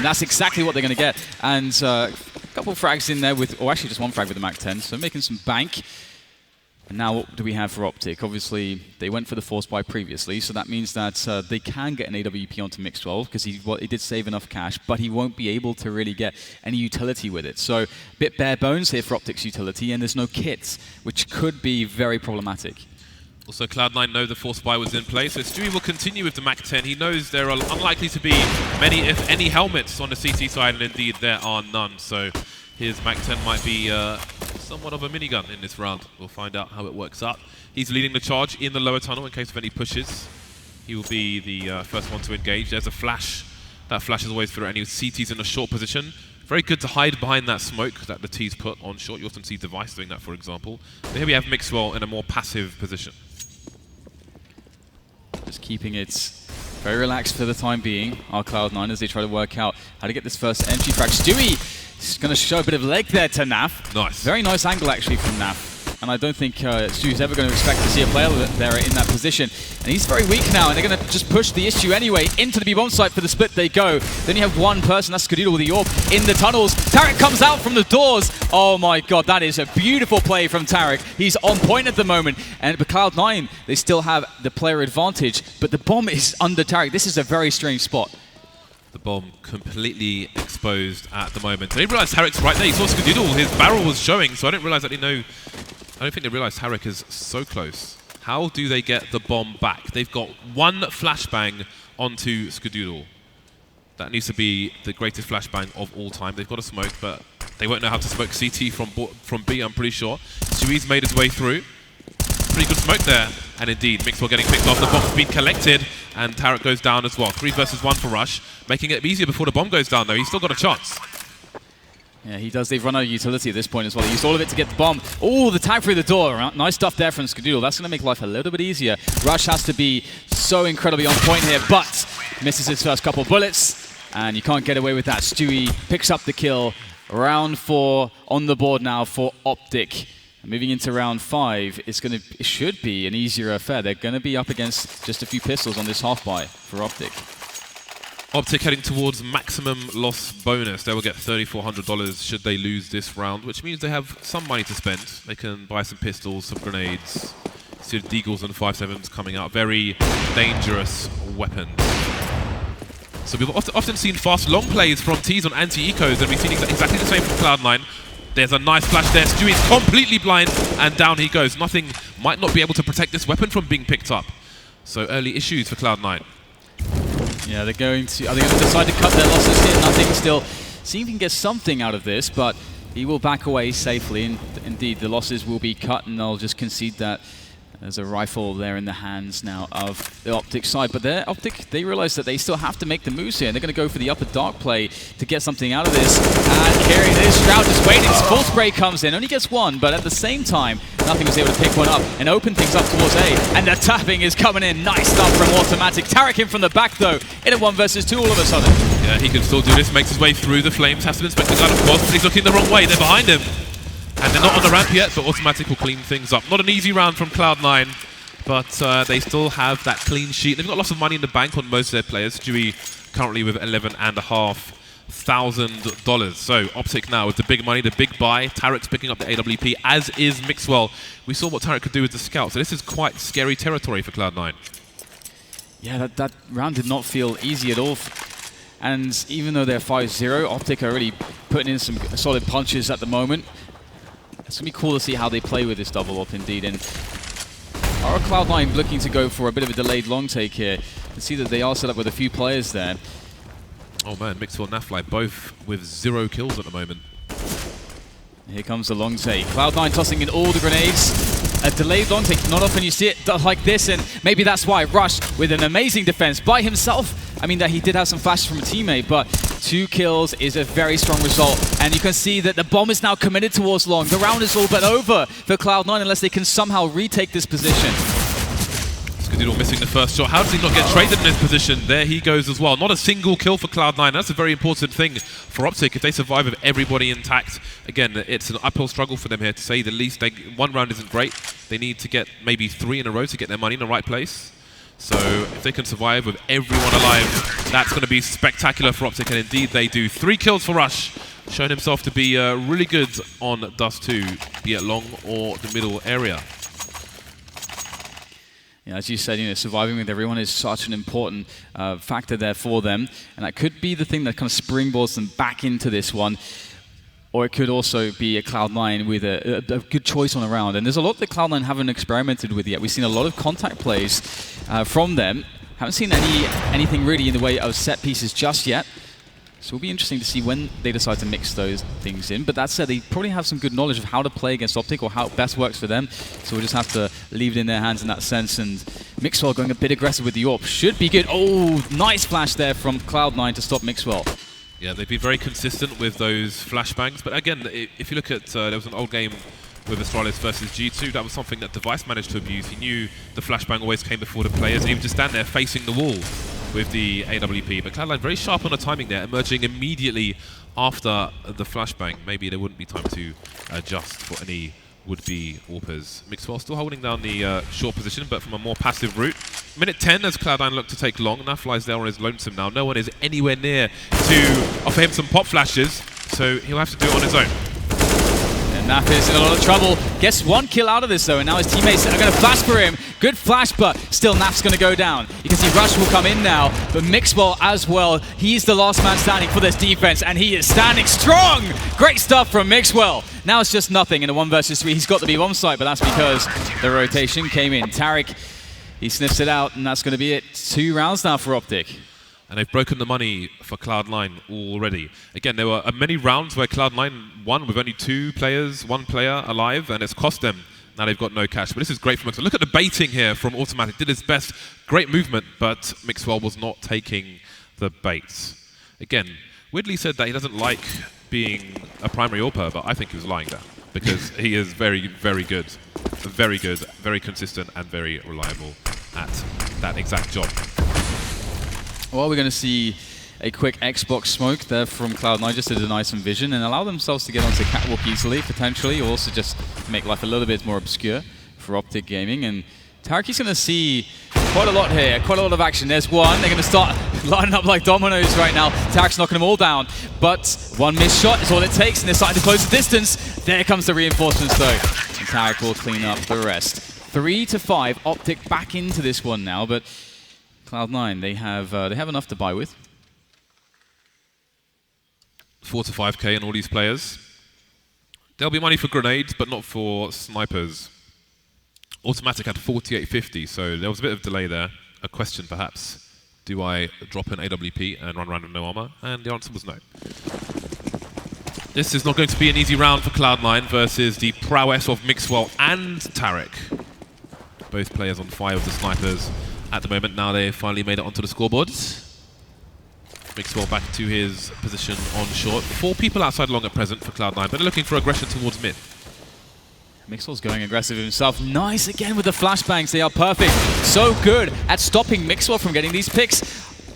that's exactly what they're going to get. And a couple of frags in there with, or actually just 1 frag with the MAC-10, so making some bank. And now what do we have for Optic? Obviously, they went for the force buy previously, so that means that they can get an AWP onto Mixwell, because he did save enough cash, but he won't be able to really get any utility with it. So a bit bare bones here for Optic's utility, and there's no kits, which could be very problematic.
Also, Cloud9 know the force buy was in place, so Stewie will continue with the MAC-10. He knows there are unlikely to be many, if any, helmets on the CT side, and indeed there are none. So his MAC-10 might be somewhat of a minigun in this round. We'll find out how it works out. He's leading the charge in the lower tunnel in case of any pushes. He will be the first one to engage. There's a flash. That flash is always for any CTs in a short position. Very good to hide behind that smoke that the T's put on short. You often see Device doing that, for example. But here we have Mixwell in a more passive position.
Just keeping it Very relaxed for the time being, our Cloud9, as they try to work out how to get this first entry frag. Stewie is going to show a bit of leg there to NAF.
Nice.
Very nice angle, actually, from NAF. And I don't think Stewie's ever going to expect to see a player there in that position. And he's very weak now, and they're going to just push the issue anyway. Into the B-bomb site for the split they go. Then you have one person, that's Skadoodle with the orb, in the tunnels. Tarik comes out from the doors. Oh my god, that is a beautiful play from Tarik. He's on point at the moment. And but Cloud9, they still have the player advantage, but the bomb is under Tarik. This is a very strange spot.
The bomb completely exposed at the moment. I didn't realize Tarik's right there. He saw Skadoodle, his barrel was showing, so I didn't realize that I don't think they realized Tarik is so close. How do they get the bomb back? They've got one flashbang onto Skadoodle. That needs to be the greatest flashbang of all time. They've got a smoke, but they won't know how to smoke CT from B, I'm pretty sure. Stewie's made his way through. Pretty good smoke there. And indeed, mixwell getting picked off. The bomb's been collected, and Tarik goes down as well. 3 versus 1 for Rush, making it easier before the bomb goes down, though. He's still got a chance.
Yeah, he does. They've run out of utility at this point as well. He used all of it to get the bomb. Oh, the tag through the door. Nice stuff there from Skadoodle. That's going to make life a little bit easier. Rush has to be so incredibly on point here, but misses his first couple bullets, and you can't get away with that. Stewie picks up the kill. Round 4 on the board now for Optic. And moving into round 5, it should be an easier affair. They're going to be up against just a few pistols on this half-buy for Optic.
Optic heading towards maximum loss bonus. They will get $3,400 should they lose this round, which means they have some money to spend. They can buy some pistols, some grenades. See the Deagles and 5.7s coming out. Very dangerous weapons. So we've often seen fast long plays from T's on anti-ecos, and we've seen exactly the same from Cloud9. There's a nice flash there. Stewie's completely blind, and down he goes. Nothing might not be able to protect this weapon from being picked up. So early issues for Cloud9.
Yeah, are they going to decide to cut their losses here? Nothing still. See if he can get something out of this, but he will back away safely. And indeed, the losses will be cut, and they'll just concede that. There's a rifle there in the hands now of the Optic side, but their Optic, they realize that they still have to make the moves here, and they're going to go for the upper dark play to get something out of this. And here it is, Shroud just waiting, full spray comes in, only gets one, but at the same time, nothing was able to pick one up and open things up towards A, and the tapping is coming in. Nice stuff from autimatic. Tarik in from the back though, in a 1 versus 2 all of a sudden.
Yeah, he can still do this, makes his way through the flames, has to inspect the gun of course, but he's looking the wrong way, they're behind him. And they're not on the ramp yet, but autimatic will clean things up. Not an easy round from Cloud9. But they still have that clean sheet. They've got lots of money in the bank on most of their players. Stewie currently with $11,500. So Optic now with the big money, the big buy. Tarik's picking up the AWP, as is Mixwell. We saw what Tarik could do with the scout. So this is quite scary territory for Cloud9.
Yeah, that round did not feel easy at all. And even though they're 5-0, Optic are really putting in some solid punches at the moment. It's going to be cool to see how they play with this double up indeed. And are Cloud9 looking to go for a bit of a delayed long take here? You see that they are set up with a few players there.
Oh man, Mixwell and Nafly both with 0 kills at the moment.
Here comes the long take. Cloud9 tossing in all the grenades. A delayed long take, not often you see it like this, and maybe that's why Rush with an amazing defense by himself. I mean, that he did have some flashes from a teammate, but 2 kills is a very strong result. And you can see that the bomb is now committed towards long. The round is all but over for Cloud9 unless they can somehow retake this position.
Skadoodle missing the first shot. How does he not get traded in this position? There he goes as well. Not a single kill for Cloud9. That's a very important thing for Optic. If they survive with everybody intact, again, it's an uphill struggle for them here, to say the least. One round isn't great. They need to get maybe 3 in a row to get their money in the right place. So if they can survive with everyone alive, that's going to be spectacular for Optic, and indeed they do. 3 kills for Rush, showing himself to be really good on Dust 2, be it long or the middle area.
Yeah, as you said, surviving with everyone is such an important factor there for them, and that could be the thing that kind of springboards them back into this one. Or it could also be a Cloud9 with a good choice on a round. And there's a lot that Cloud9 haven't experimented with yet. We've seen a lot of contact plays from them. Haven't seen anything really in the way of set pieces just yet. So it'll be interesting to see when they decide to mix those things in. But that said, they probably have some good knowledge of how to play against Optic or how it best works for them. So we'll just have to leave it in their hands in that sense. And Mixwell going a bit aggressive with the AWP should be good. Oh, nice flash there from Cloud9 to stop Mixwell.
Yeah, they've been very consistent with those flashbangs. But again, if you look at, there was an old game with Astralis versus G2, that was something that Device managed to abuse. He knew the flashbang always came before the players, and he would just stand there facing the wall. with the AWP, but Cloud9 very sharp on the timing there, emerging immediately after the flashbang. Maybe there wouldn't be time to adjust for any would-be AWPers. mixwell still holding down the short position, but from a more passive route. Minute 10 as Cloud9 look to take long. NAF lies there on his lonesome now. No one is anywhere near to offer him some pop flashes, so he'll have to do it on his own.
And NAF is in a lot of trouble. Gets one kill out of this though, and now his teammates are going to flash for him. Good flash, but still NAF's going to go down. You can see Rush will come in now, but mixwell as well. He's the last man standing for this defense, and he is standing strong. Great stuff from mixwell. Now it's just nothing in a 1 versus 3. He's got to be on site, but that's because the rotation came in. Tarik, he sniffs it out, and that's going to be it. 2 rounds now for Optic.
And they've broken the money for Cloud9 already. Again, there were many rounds where Cloud9 won with only 2 players, 1 player alive, and it's cost them. Now they've got no cash. But this is great from mixwell. Look at the baiting here from autimatic. Did his best. Great movement, but mixwell was not taking the baits. Again, Widley said that he doesn't like being a primary AWPer, but I think he was lying there because he is very, very good, very consistent, and very reliable at that exact job.
Well, we're going to see a quick Xbox smoke there from Cloud9 just to deny some vision and allow themselves to get onto Catwalk easily, potentially, or also just make life a little bit more obscure for Optic Gaming. And Tarik is going to see quite a lot here, quite a lot of action. There's one. They're going to start lining up like dominoes right now. Tarik's knocking them all down, but one missed shot is all it takes, and they're starting to close the distance. There comes the reinforcements, though. And Tarik will clean up the rest. 3-5. Optic back into this one now, but Cloud9, they have enough to buy with.
4 to 5k on all these players. There'll be money for grenades, but not for snipers. autimatic had 4850, so there was a bit of delay there. A question perhaps, do I drop an AWP and run around with no armor? And the answer was no. This is not going to be an easy round for Cloud9 versus the prowess of mixwell and Tarik. Both players on fire with the snipers at the moment. Now they finally made it onto the scoreboard. mixwell back to his position on short. 4 people outside long at present for Cloud9, but they're looking for aggression towards mid.
mixwell's going aggressive himself. Nice again with the flashbangs. They are perfect. So good at stopping mixwell from getting these picks.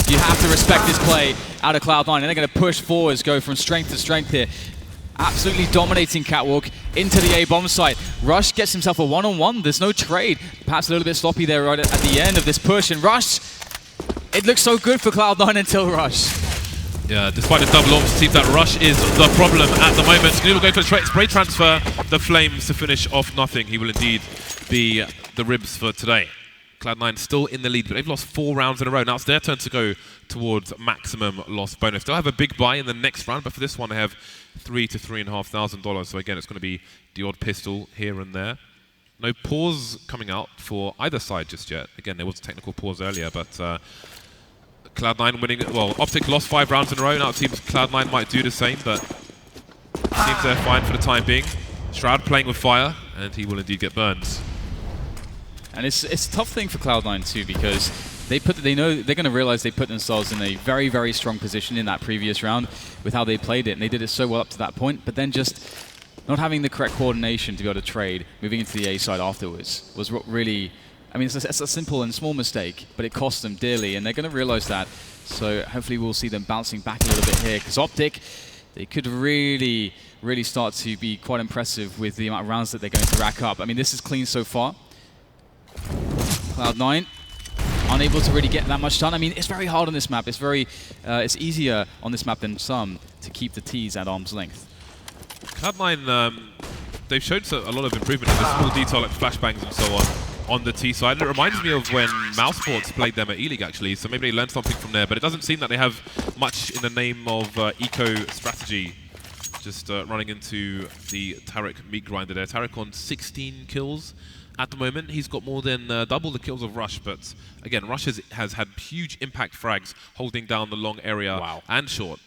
You have to respect this play out of Cloud9, and they're going to push forwards, go from strength to strength here. Absolutely dominating Catwalk into the A bomb site. Rush gets himself a one-on-one. There's no trade. Perhaps a little bit sloppy there right at the end of this push. And Rush, it looks so good for Cloud9 until Rush.
Yeah, despite the double ops, it seems that Rush is the problem at the moment. Skadoodle going for the spray transfer. The Flames to finish off nothing. He will indeed be the ribs for today. Cloud9 still in the lead, but they've lost 4 rounds in a row. Now it's their turn to go towards maximum loss bonus. They'll have a big buy in the next round, but for this one they have $3,000 to $3,500. So again, it's going to be the odd pistol here and there. No pause coming out for either side just yet. Again, there was a technical pause earlier, but Cloud9 winning. Well, Optic lost 5 rounds in a row. Now it seems Cloud9 might do the same, but it seems they're fine for the time being. Shroud playing with fire, and he will indeed get burned.
And it's a tough thing for Cloud9 too, because they know they're going to realize they put themselves in a very, very strong position in that previous round with how they played it, and they did it so well up to that point, but then just not having the correct coordination to be able to trade, moving into the A side afterwards, was what really, I mean, it's a simple and small mistake, but it cost them dearly, and they're going to realize that. So hopefully we'll see them bouncing back a little bit here, because Optic, they could really, really start to be quite impressive with the amount of rounds that they're going to rack up. I mean, this is clean so far. Cloud9 unable to really get that much done. I mean, it's very hard on this map. It's it's easier on this map than some to keep the T's at arm's length.
Cloud9, they've shown a lot of improvement in the small detail like flashbangs and so on the T side. It reminds me of when Mousesports played them at E-League actually, so maybe they learned something from there, but it doesn't seem that they have much in the name of eco strategy. Just running into the Tarik meat grinder there. Tarik on 16 kills. At the moment, he's got more than double the kills of Rush, but again, Rush has had huge impact frags holding down the long area and short.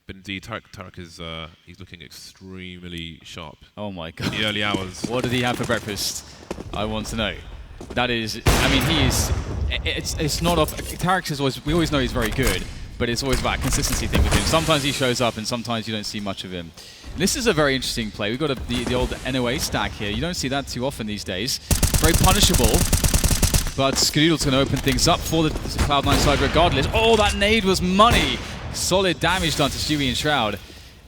But indeed, Tarik is he's looking extremely sharp.
Oh my god!
In the early hours.
What did he have for breakfast? I want to know. That is, I mean, he is. It's not off. Tarik is always. We always know he's very good, but it's always about a consistency thing with him. Sometimes he shows up, and sometimes you don't see much of him. This is a very interesting play. We've got the old NOA stack here. You don't see that too often these days. Very punishable. But Skadoodle's going to open things up for the Cloud9 side regardless. Oh, that nade was money! Solid damage done to Stewie and Shroud.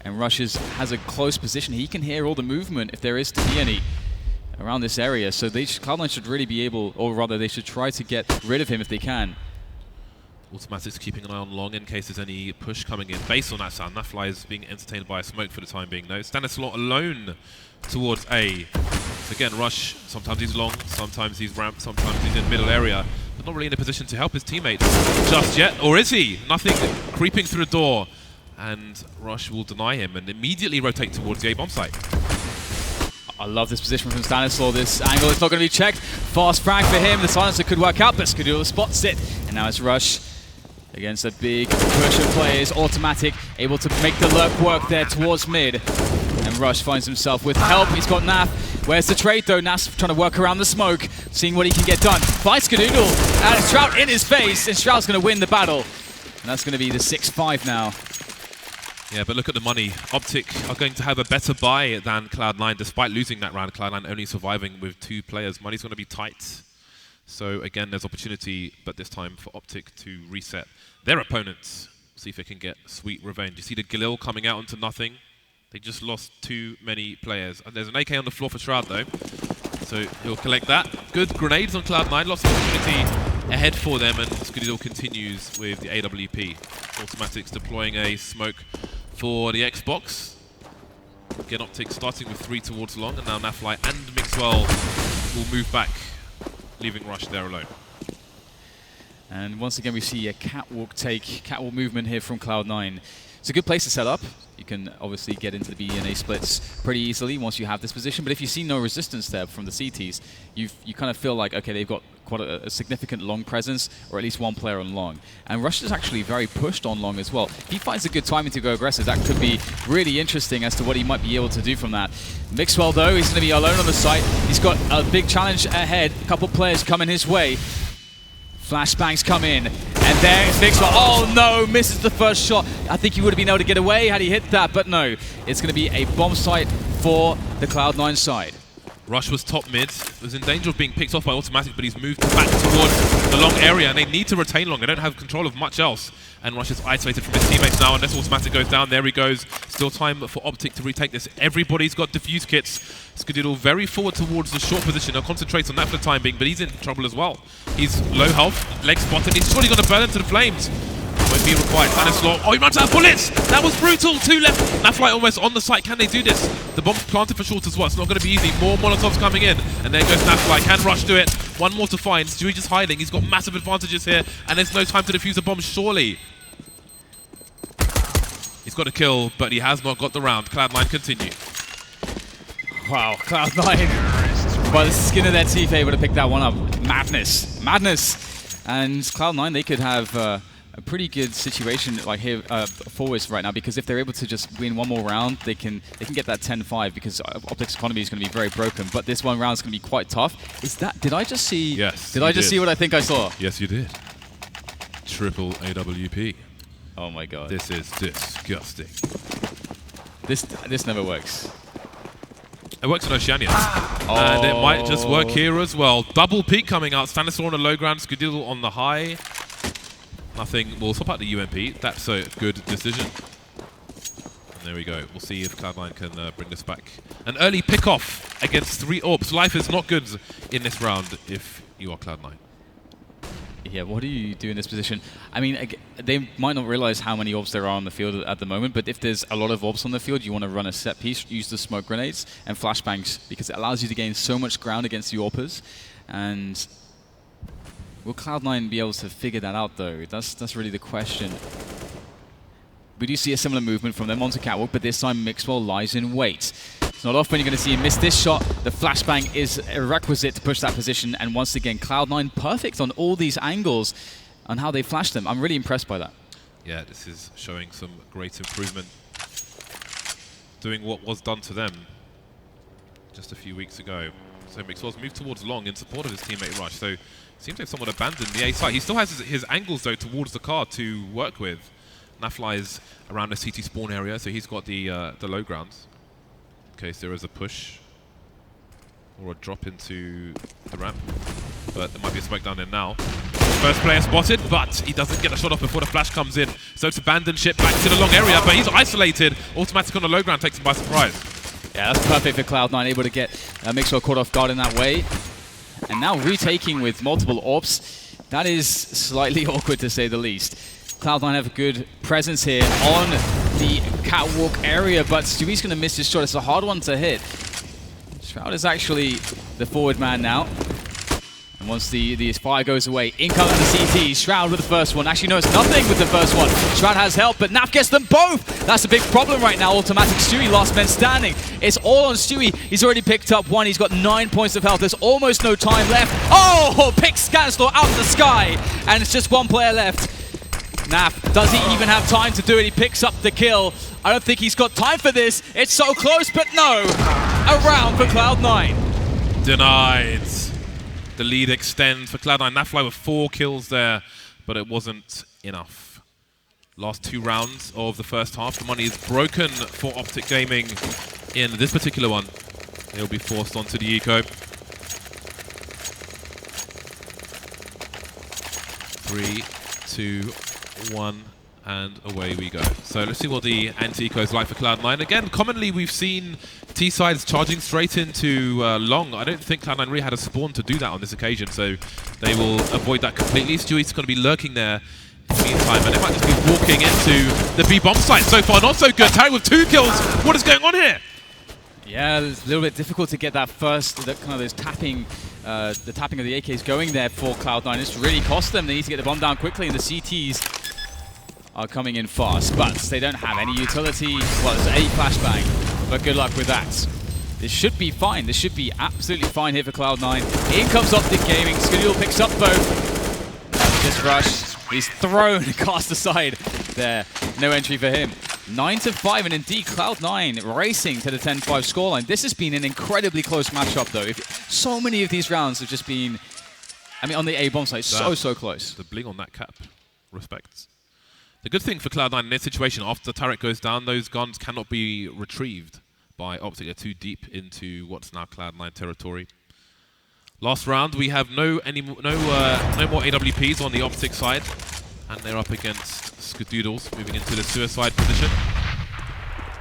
And Rushes has a close position. He can hear all the movement, if there is to be any, around this area. So Cloud9 should really be able, or rather they should try to get rid of him if they can.
Autimatic's keeping an eye on long in case there's any push coming in. Based on that sound, NAF is being entertained by a smoke for the time being. No, Stanislaw alone towards A. So again, Rush, sometimes he's long, sometimes he's ramp, sometimes he's in middle area. But not really in a position to help his teammates just yet. Or is he? Nothing creeping through the door. And Rush will deny him and immediately rotate towards the A bomb site.
I love this position from Stanislaw. This angle is not going to be checked. Fast frag for him. The silencer could work out, but Skadoodle spots it. And now it's Rush against a big push of players. Autimatic able to make the lurk work there towards mid. And Rush finds himself with help. He's got NAF. Where's the trade though? NAF's trying to work around the smoke, seeing what he can get done. Finds Skadoodle. And Shroud in his face. And Shroud's going to win the battle. And that's going to be the 6-5 now.
Yeah, but look at the money. Optic are going to have a better buy than Cloud9, despite losing that round. Cloud9 only surviving with 2 players. Money's going to be tight. So again, there's opportunity, but this time for Optic to reset their opponents. See if they can get sweet revenge. You see the Galil coming out into nothing. They just lost too many players. And there's an AK on the floor for Shroud though. So he'll collect that. Good grenades on Cloud9. Lots of opportunity ahead for them, and Skadoodle continues with the AWP. Automatics deploying a smoke for the Xbox. Again, Optic starting with 3 towards long, and now NAF and mixwell will move back, leaving Rush there alone.
And once again, we see a catwalk movement here from Cloud9. It's a good place to set up. You can obviously get into the B and A splits pretty easily once you have this position, but if you see no resistance there from the CTs, you kind of feel like, okay, they've got quite a significant long presence, or at least one player on long. And Rush is actually very pushed on long as well. If he finds a good timing to go aggressive, that could be really interesting as to what he might be able to do from that. Mixwell, though, he's going to be alone on the site. He's got a big challenge ahead. A couple players coming his way. Flashbangs come in, and there's Mixwell. Oh no, misses the first shot. I think he would have been able to get away had he hit that, but no. It's going to be a bomb site for the Cloud9 side.
Rush was top mid, was in danger of being picked off by Autimatic, but he's moved back towards the long area, and they need to retain long. They don't have control of much else. And Rush is isolated from his teammates now, unless Autimatic goes down. There he goes. Still time for Optic to retake this. Everybody's got defuse kits. Skadoodle very forward towards the short position. He'll concentrate on that for the time being, but he's in trouble as well. He's low health, leg spotted. He's surely going to burn into the flames. Won't be required. Stanislaw. Oh, he runs out of bullets! That was brutal. 2 left. NAF almost on the site. Can they do this? The bomb's planted for short as well. It's not going to be easy. More Molotovs coming in. And there goes NAF. Can Rush do it? One more to find. Stewie just hiding. He's got massive advantages here. And there's no time to defuse the bomb, surely. He's got a kill, but he has not got the round. Cloud9 continue.
Wow, Cloud9, by the skin of their teeth, able to pick that one up. Madness, madness. And Cloud9, they could have a pretty good situation like here forwards right now, because if they're able to just win one more round, they can get that 10-5, because Optic's economy is going to be very broken. But this one round is going to be quite tough. Is that? Did I just see?
Yes.
Did I just see what I think I saw?
Yes, you did. Triple AWP.
Oh my god.
This is disgusting.
This never works.
It works in Oceania. And it might just work here as well. Double peak coming out. Stanislaw on the low ground, Skadoodle on the high. Nothing. We'll swap out the UMP. That's a good decision. And there we go. We'll see if Cloud9 can bring this back. An early pick-off against 3 orbs. Life is not good in this round if you are Cloud9.
Yeah, what do you do in this position? I mean, they might not realize how many orbs there are on the field at the moment, but if there's a lot of orbs on the field, you want to run a set piece, use the smoke grenades and flashbangs, because it allows you to gain so much ground against the AWPers. And will Cloud9 be able to figure that out, though? That's really the question. We do see a similar movement from them onto catwalk, but this time mixwell lies in wait. It's not often you're going to see him miss this shot. The flashbang is a requisite to push that position, and once again, Cloud9 perfect on all these angles on how they flash them. I'm really impressed by that.
Yeah, this is showing some great improvement. Doing what was done to them just a few weeks ago. So mixwell's moved towards long in support of his teammate Rush, so it seems like someone abandoned the A site. He still has his angles, though, towards the car to work with. NAF is around the CT spawn area, so he's got the low grounds. In case there is a push or a drop into the ramp. but there might be a smoke down there now. First player spotted, but he doesn't get a shot off before the flash comes in. So it's abandoned ship back to the long area, but he's isolated. Autimatic on the low ground takes him by surprise.
Yeah, that's perfect for Cloud9, able to get mixwell caught off guard in that way. And now retaking with multiple AWPs. That is slightly awkward to say the least. Cloud9 have a good presence here on the catwalk area, but Stewie's going to miss his shot. It's a hard one to hit. Shroud is actually the forward man now. And once the fire goes away, in comes the CT. Shroud with the first one. Actually, no, it's nothing with the first one. Shroud has help, but NAF gets them both. That's a big problem right now. Autimatic Stewie, last man standing. It's all on Stewie. He's already picked up one. He's got 9 points of health. There's almost no time left. Oh, picks stanislaw out of the sky. And it's just one player left. NAF, does he even have time to do it? He picks up the kill. I don't think he's got time for this. It's so close, but no. A round for Cloud9.
Denied. The lead extends for Cloud9. NAF with 4 kills there, but it wasn't enough. Last 2 rounds of the first half. The money is broken for Optic Gaming in this particular one. They'll be forced onto the eco. 3, 2, 1, and away we go. So let's see what the anti-eco is like for Cloud9. Again, commonly we've seen T-sides charging straight into long. I don't think Cloud9 really had a spawn to do that on this occasion, so they will avoid that completely. Stewie's going to be lurking there in the meantime, and they might just be walking into the B-bomb site. So far, not so good. Tarik with 2 kills. What is going on here?
Yeah, it's a little bit difficult to get that first, kind of those tapping, the tapping of the AKs going there for Cloud9. It's really cost them. They need to get the bomb down quickly, and the CTs are coming in fast, but they don't have any utility. Well, it's a flashbang, but good luck with that. This should be fine. This should be absolutely fine here for Cloud9. In comes Optic Gaming. Skadoodle picks up both. Just rush. He's thrown, cast aside there. No entry for him. 9-5, and indeed Cloud9 racing to the 10-5 scoreline. This has been an incredibly close matchup, though. So many of these rounds have just been, I mean, on the A-bomb side, so close.
The bling on that cap. Respects. The good thing for Cloud9 in this situation, after Tarik goes down, those guns cannot be retrieved by Optic. They're too deep into what's now Cloud9 territory. Last round, we have no more AWPs on the Optic side, and they're up against Skadoodles, moving into the suicide position.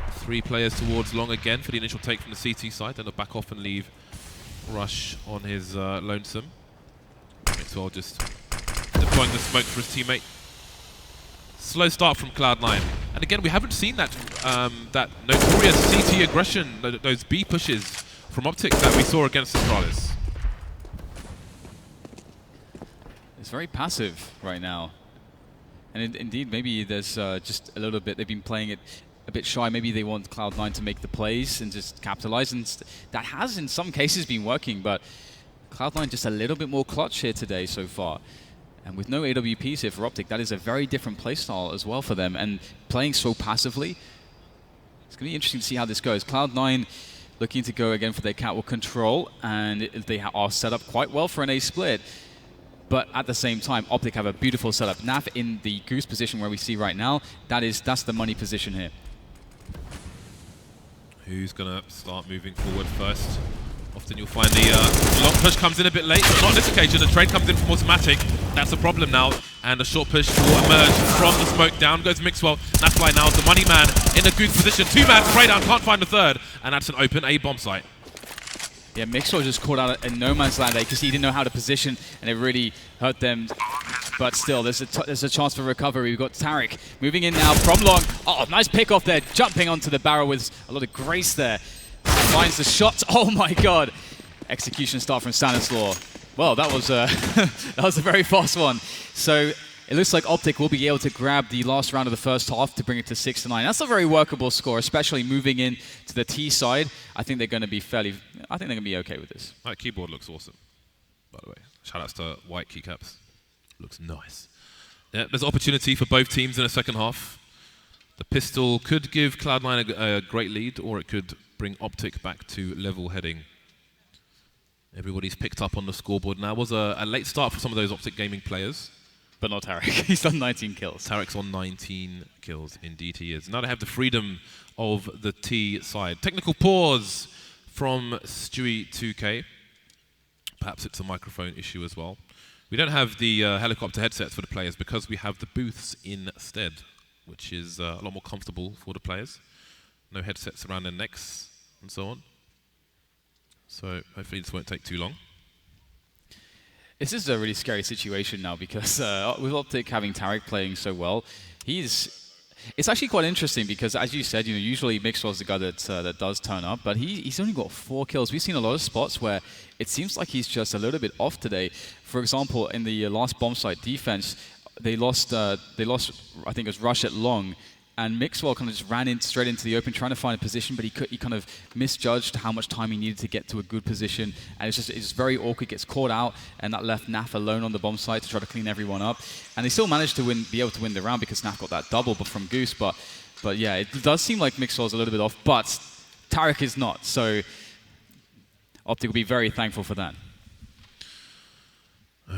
3 players towards long again for the initial take from the CT side, then they'll back off and leave Rush on his lonesome. mixwell just deploying the smoke for his teammate. Slow start from Cloud9. And again, we haven't seen that that notorious CT aggression, those B pushes from Optic that we saw against Astralis.
It's very passive right now. And indeed, maybe there's just a little bit, they've been playing it a bit shy. Maybe they want Cloud9 to make the plays and just capitalize. And that has, in some cases, been working. But Cloud9 just a little bit more clutch here today so far. And with no AWPs here for Optic, that is a very different playstyle as well for them. And playing so passively, it's going to be interesting to see how this goes. Cloud9 looking to go again for their catwalk control, and they are set up quite well for an A split. But at the same time, Optic have a beautiful setup. NAF in the goose position where we see right now, that's the money position here.
Who's going to start moving forward first? Often you'll find the long push comes in a bit late, but not on this occasion. The trade comes in from autimatic. That's a problem now. And a short push will emerge from the smoke. Down goes mixwell. That's why now the money man in a good position. 2-man spray down, can't find the third. And that's an open A bomb site.
Yeah, mixwell just caught out in no man's land there because he didn't know how to position, and it really hurt them. But still, there's a chance for recovery. We've got Tarik moving in now from long. Oh, nice pick off there, jumping onto the barrel with a lot of grace there. Finds the shot. Oh my god. Execution start from Stanislaw. Well, that was that was a very fast one. So it looks like Optic will be able to grab the last round of the first half to bring it to 6-9. That's a very workable score, especially moving in to the T side. I think they're going to be okay with this.
That keyboard looks awesome, by the way. Shout outs to white keycaps. Looks nice. Yeah, there's opportunity for both teams in the second half. The pistol could give Cloud9 a great lead, or it could bring Optic back to level heading. Everybody's picked up on the scoreboard now. Was a late start for some of those Optic Gaming players.
But not Tarik. He's done 19 kills.
Tarik's on 19 kills. Indeed he is. Now they have the freedom of the T side. Technical pause from Stewie2K. Perhaps it's a microphone issue as well. We don't have the helicopter headsets for the players because we have the booths instead, which is a lot more comfortable for the players. No headsets around their necks and so on. So hopefully this won't take too long.
This is a really scary situation now because with Optic having Tarik playing so well, it's actually quite interesting because, as you said, usually mixwell's the guy that does turn up, but he's only got 4 kills. We've seen a lot of spots where it seems like he's just a little bit off today. For example, in the last bomb site defense, they lost. I think it was rush at long, and mixwell kind of just ran straight into the open, trying to find a position, but he kind of misjudged how much time he needed to get to a good position, and it's just very awkward. Gets caught out, and that left NAF alone on the bomb site to try to clean everyone up. And they still managed to be able to win the round because NAF got that double from Goose. But yeah, it does seem like mixwell's a little bit off, but Tarik is not. So Optic will be very thankful for that.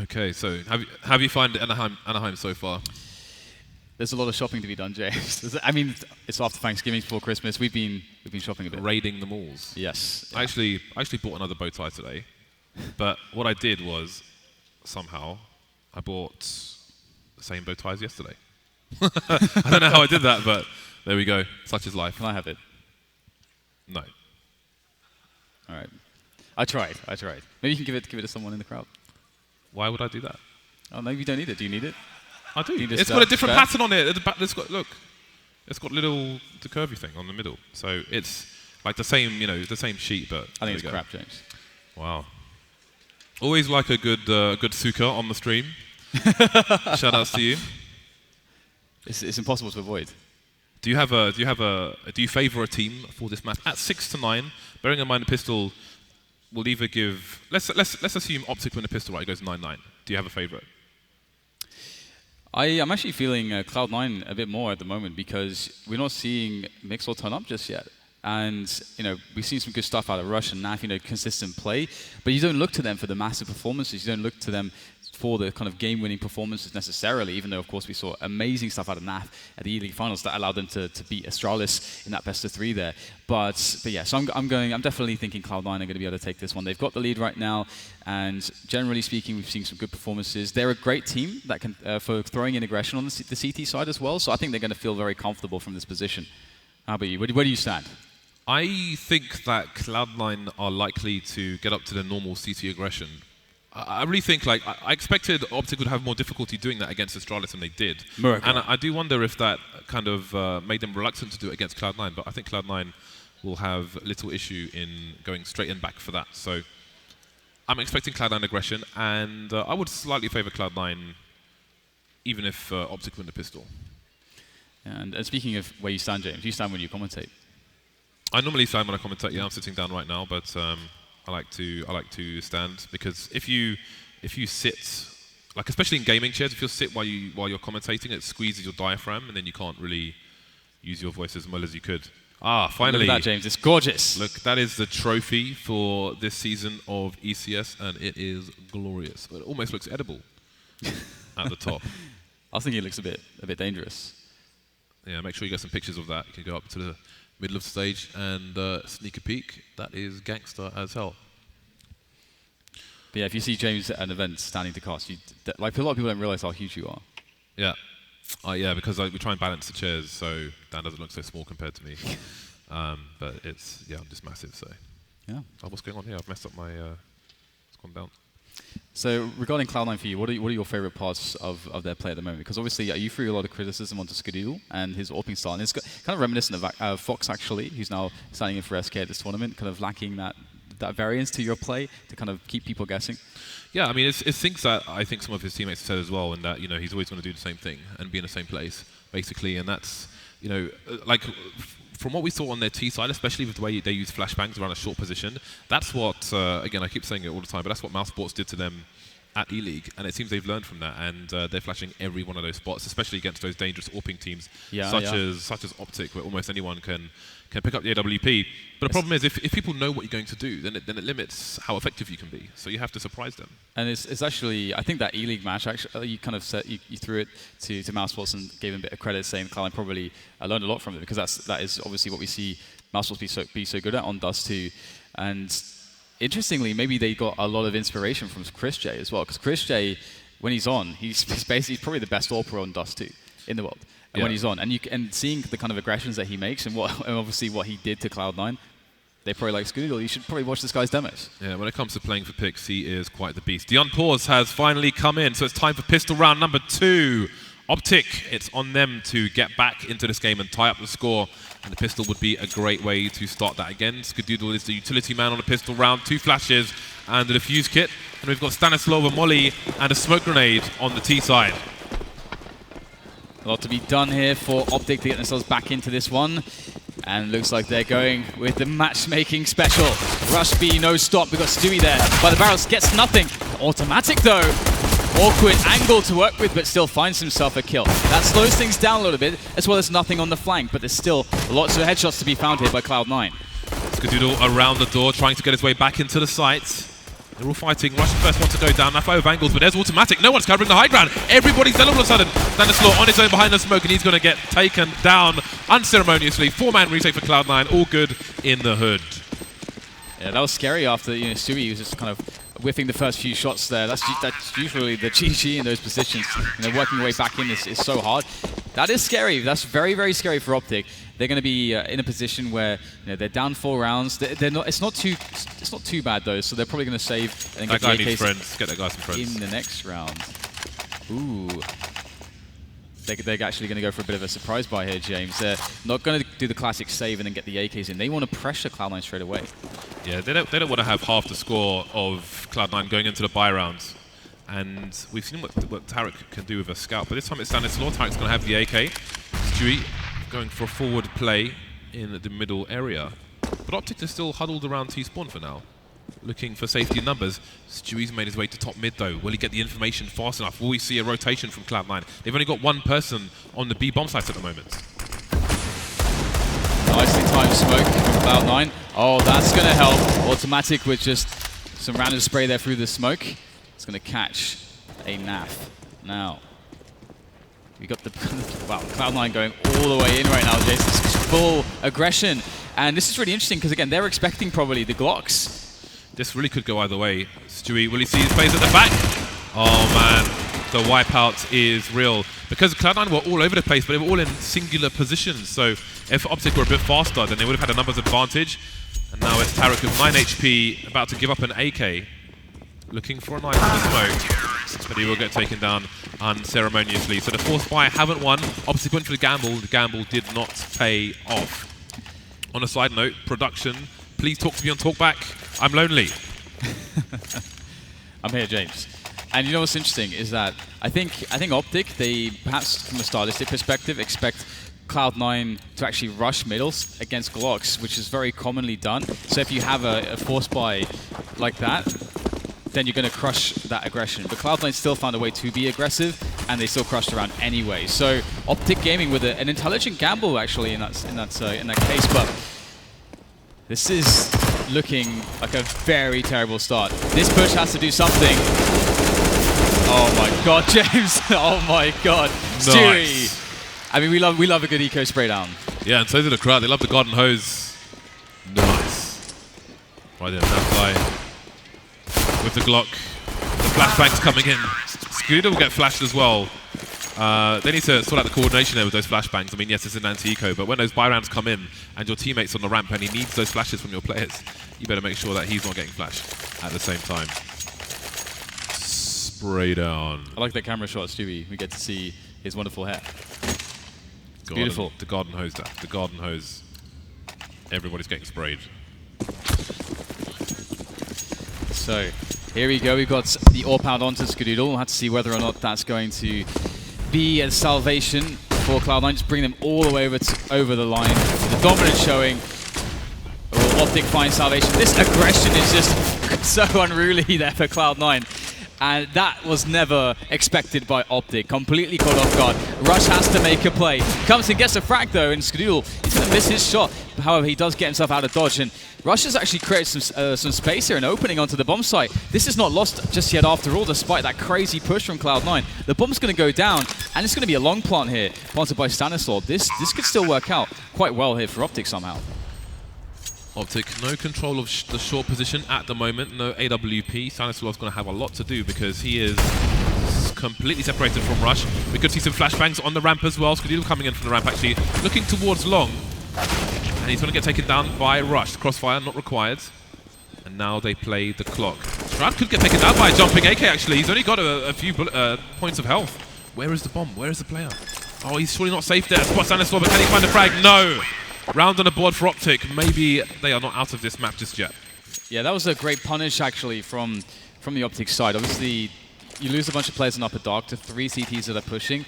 Okay, so have you found Anaheim so far?
There's a lot of shopping to be done, James. I mean, it's after Thanksgiving, before Christmas. We've been shopping a bit.
Raiding the malls.
Yes.
I actually bought another bow tie today, but what I did was somehow I bought the same bow tie as yesterday. I don't know how I did that, but there we go. Such is life.
Can I have it?
No.
All right. I tried. Maybe you can give it to someone in the crowd.
Why would I do that?
Oh, maybe you don't need it. Do you need it?
I do. It's got a different pattern on it. Look, it's got the curvy thing on the middle. So it's like the same, the same sheet, but
I think it's crap, James.
Wow. Always like a good suka on the stream. Shout outs to you.
It's impossible to avoid.
Do you favour a team for this match at 6-9? Bearing in mind the pistol will either give. Let's assume Optic win the pistol, right? It goes 9-9. Do you have a favourite?
I'm actually feeling Cloud9 a bit more at the moment because we're not seeing mixwell turn up just yet. And, we've seen some good stuff out of Rush and NAF, consistent play. But you don't look to them for the massive performances. You don't look to them for the kind of game-winning performances necessarily, even though, of course, we saw amazing stuff out of NAF at the E-League finals that allowed them to beat Astralis in that best-of-3 there. But yeah, so I'm definitely thinking Cloud9 are going to be able to take this one. They've got the lead right now, and generally speaking, we've seen some good performances. They're a great team that can for throwing in aggression on the CT side as well, so I think they're going to feel very comfortable from this position. How about you? Where do you stand?
I think that Cloud9 are likely to get up to their normal CT aggression. I really think, I expected Optic would have more difficulty doing that against Astralis than they did.
Miracle.
And I do wonder if that kind of made them reluctant to do it against Cloud9, but I think Cloud9 will have little issue in going straight and back for that. So I'm expecting Cloud9 aggression, and I would slightly favour Cloud9 even if Optic win the pistol.
And speaking of where you stand, James, you stand when you commentate.
I normally stand when I commentate. Yeah, I'm sitting down right now, but I like to stand because if you sit, especially in gaming chairs, if you sit while you're commentating, it squeezes your diaphragm, and then you can't really use your voice as well as you could. Finally!
Look at that, James. It's gorgeous.
Look, that is the trophy for this season of ECS, and it is glorious. It almost looks edible at the top.
I was thinking it looks a bit dangerous.
Yeah, make sure you get some pictures of that. You can go up to the middle of the stage and sneak a peek. That is gangster as hell.
But yeah, if you see James at an event standing to cast, a lot of people don't realise how huge you are.
Yeah. Yeah, because we try and balance the chairs so Dan doesn't look so small compared to me. But I'm just massive, so.
Yeah.
Oh, what's going on here? I've messed up my, it's gone down.
So regarding Cloud9 for you, what are your favourite parts of their play at the moment? Because obviously you threw a lot of criticism onto Skadoodle and his AWPing style, and it's kind of reminiscent of Fox actually, who's now signing in for SK at this tournament, kind of lacking that variance to your play to kind of keep people guessing.
Yeah, I mean, it's things that I think some of his teammates have said as well, and that he's always going to do the same thing and be in the same place, basically, and that's from what we saw on their T side, especially with the way they use flashbangs around a short position, that's what, again, I keep saying it all the time, but that's what Mousesports did to them at E-League, and it seems they've learned from that, and they're flashing every one of those spots, especially against those dangerous AWPing teams, such as Optic, where almost anyone can pick up the AWP. But the problem is, if people know what you're going to do, then it limits how effective you can be. So you have to surprise them. And
it's actually, I think that E-League match, actually, you kind of said, you threw it to Mousesports and gave him a bit of credit, saying Cloud9 probably learned a lot from it, because that is obviously what we see Mousesports be so good at on Dust 2. And interestingly, maybe they got a lot of inspiration from ChrisJ as well, because ChrisJ, when he's on, he's probably the best all-pro on Dust 2 in the world. And when he's on, and seeing the kind of aggressions that he makes, and obviously what he did to Cloud9, they probably like Skadoodle. You should probably watch this guy's demos.
Yeah, when it comes to playing for picks, he is quite the beast. The unpause has finally come in, so it's time for pistol round number 2. Optic, it's on them to get back into this game and tie up the score, and the pistol would be a great way to start that again. Skadoodle is the utility man on the pistol round, 2 flashes and the defuse kit, and we've got Stanislaw, a molly, and a smoke grenade on the T side.
A lot to be done here for Optic to get themselves back into this one. And looks like they're going with the matchmaking special. Rush B, no stop. We've got Stewie there. By the barrels, gets nothing. Automatic though. Awkward angle to work with, but still finds himself a kill. That slows things down a little bit, as well as nothing on the flank, but there's still lots of headshots to be found here by Cloud9.
Skadoodle around the door, trying to get his way back into the site. They're all fighting. Rush the first one to go down. Now 5 angles, but there's automatic. No one's covering the high ground. Everybody's there all of a sudden. Stanislaw on his own behind the smoke, and he's going to get taken down unceremoniously. 4-man retake for Cloud9. All good in the hood. Yeah,
that was scary after Stewie was just kind of whiffing the first few shots there. That's usually the GG in those positions. Working your way back in is so hard. That is scary. That's very, very scary for Optic. They're going to be in a position where they're down 4 rounds. They're not. It's not too bad though. So they're probably going to save and
that guy needs friends. Get that guy some friends
in the next round. Ooh, they're actually going to go for a bit of a surprise buy here, James. They're not going to do the classic save and then get the AKs in. They want to pressure Cloud9 straight away.
Yeah, they don't want to have half the score of Cloud9 going into the buy rounds. And we've seen what Tarik can do with a scout, but this time it's Stanislaw. Tarik's going to have the AK. Stewie going for a forward play in the middle area. But Optic is still huddled around T-spawn for now, looking for safety in numbers. Stewie's made his way to top mid though. Will he get the information fast enough? Will we see a rotation from Cloud9? They've only got 1 person on the B bomb site at the moment.
Nicely timed smoke from Cloud9. Oh, that's going to help. Automatic with just some random spray there through the smoke. It's going to catch a NAF. Now, we got the wow, Cloud9 going all the way in right now, Jason. This is full aggression. And this is really interesting because, again, they're expecting probably the Glocks.
This really could go either way. Stewie, will he see his plays at the back? Oh, man. The wipeout is real. Because Cloud9 were all over the place, but they were all in singular positions. So if Optic were a bit faster, then they would have had a numbers advantage. And now it's Tarik with 9 HP, about to give up an AK. Looking for a knife in the smoke, but he will get taken down unceremoniously. So the 4th buy haven't won. Optic went for the gamble. The gamble did not pay off. On a side note, production, please talk to me on Talkback. I'm lonely.
I'm here, James. And you know what's interesting is that I think Optic, they perhaps from a stylistic perspective expect Cloud9 to actually rush middles against Glocks, which is very commonly done. So if you have a force buy like that, then you're going to crush that aggression. But Cloud9 still found a way to be aggressive, and they still crushed around anyway. So Optic gaming with an intelligent gamble actually in that case, but this is looking like a very terrible start. This push has to do something. Oh my God, James! Oh my God,
nice.
Stewie. I mean, we love a good eco spray down.
Yeah, and so do the crowd. They love the garden hose. Nice. Right there, that guy. With the Glock, the flashbangs coming in. Skadoodle will get flashed as well. They need to sort out the coordination there with those flashbangs. I mean, yes, it's an anti-eco, but when those buy rounds come in and your teammate's on the ramp and he needs those flashes from your players, you better make sure that he's not getting flashed at the same time. Spray down.
I like that camera shot, Stewie. We get to see his wonderful hair. Beautiful.
The garden hose. The garden hose. Everybody's getting sprayed.
So here we go. We've got the AWP onto Skadoodle. We'll have to see whether or not that's going to be a salvation for Cloud9. Just bring them all the way over the line. The dominance showing. Optic finds salvation. This aggression is just so unruly there for Cloud9. And that was never expected by Optic. Completely caught off guard. Rush has to make a play. Comes and gets a frag though, and Skadoodle, he's going to miss his shot. However, he does get himself out of dodge, and Rush has actually created some space here and opening onto the bomb site. This is not lost just yet after all, despite that crazy push from Cloud9. The bomb's going to go down, and it's going to be a long plant here, planted by Stanislaw. This could still work out quite well here for Optic somehow.
Optic, no control of the short position at the moment, no AWP. Stanislaw's going to have a lot to do because he is completely separated from Rush. We could see some flashbangs on the ramp as well. Skadoodle coming in from the ramp actually, looking towards long. And he's going to get taken down by Rush. Crossfire not required. And now they play the clock. Shroud could get taken down by a jumping AK actually. He's only got a few points of health. Where is the bomb? Where is the player? Oh, he's surely not safe there. Spot Stanislaw, but can he find a frag? No! Round on the board for Optic. Maybe they are not out of this map just yet.
Yeah, that was a great punish actually from the Optic side. Obviously, you lose a bunch of players in upper dark to 3 CTs that are pushing.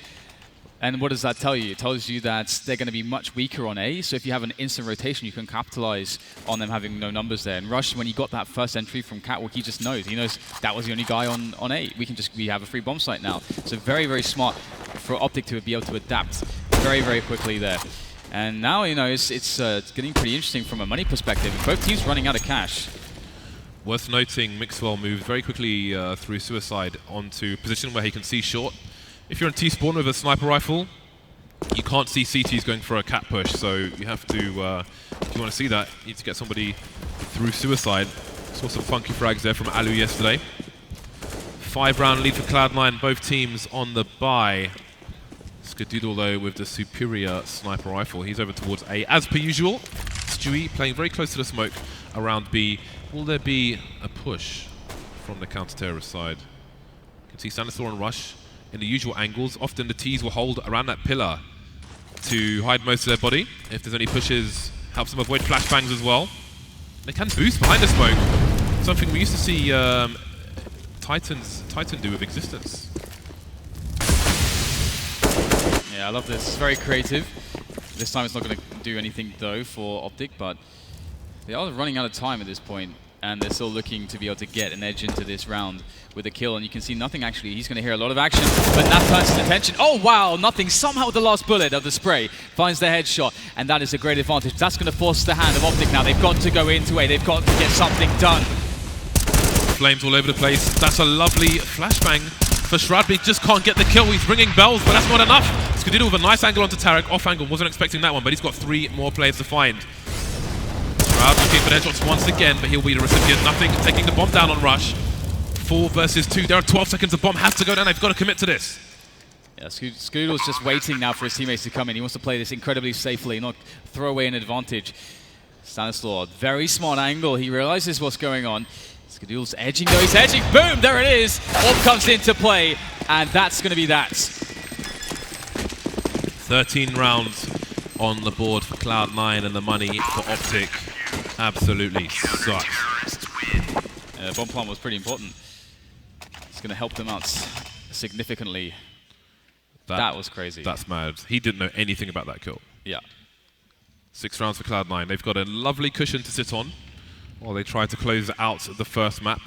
And what does that tell you? It tells you that they're going to be much weaker on A. So if you have an instant rotation, you can capitalize on them having no numbers there. And Rush, when he got that first entry from Catwalk, he just knows. He knows that was the only guy on A. We have a free bomb site now. So very, very smart for Optic to be able to adapt very, very quickly there. And now, you know, it's getting pretty interesting from a money perspective. Both teams running out of cash.
Worth noting, mixwell moved very quickly through Suicide onto a position where he can see short. If you're in T-spawn with a sniper rifle, you can't see CTs going for a cat push, so you have to, if you want to see that, you need to get somebody through Suicide. Saw some funky frags there from Alu yesterday. 5-round lead for Cloud9, both teams on the bye. Skadoodle, though, with the superior sniper rifle. He's over towards A, as per usual. Stewie playing very close to the smoke around B. Will there be a push from the counter-terrorist side? You can see Stanislaw and Rush in the usual angles. Often the T's will hold around that pillar to hide most of their body. If there's any pushes, helps them avoid flashbangs as well. They can boost behind the smoke. Something we used to see Titan do with Existence.
Yeah, I love this. It's very creative. This time it's not going to do anything, though, for Optic, but they are running out of time at this point, and they're still looking to be able to get an edge into this round with a kill, and you can see nothing actually. He's going to hear a lot of action, but NAF turns his attention. Oh, wow, nothing. Somehow the last bullet of the spray finds the headshot, and that is a great advantage. That's going to force the hand of Optic now. They've got to go into A. They've got to get something done.
Flames all over the place. That's a lovely flashbang for Shroud, but he just can't get the kill. He's ringing bells, but that's not enough. Skadoodle with a nice angle onto Tarik. Off angle, wasn't expecting that one, but he's got 3 more players to find. Shroud looking for the headshots once again, but he'll be the recipient. Nothing, taking the bomb down on Rush. 4 versus 2. There are 12 seconds. The bomb has to go down. They've got to commit to this.
Yeah, Skadoodle's just waiting now for his teammates to come in. He wants to play this incredibly safely, not throw away an advantage. Stanislaw, very smart angle. He realizes what's going on. Skadoodle's edging, though. He's edging. Boom! There it is. Orb comes into play, and that's going to be that.
13 rounds on the board for Cloud9, and the money for Optic absolutely sucks.
Bomb plant was pretty important. It's going to help them out significantly. That was crazy.
That's mad. He didn't know anything about that kill.
Yeah.
6 rounds for Cloud9. They've got a lovely cushion to sit on while they try to close out the first map.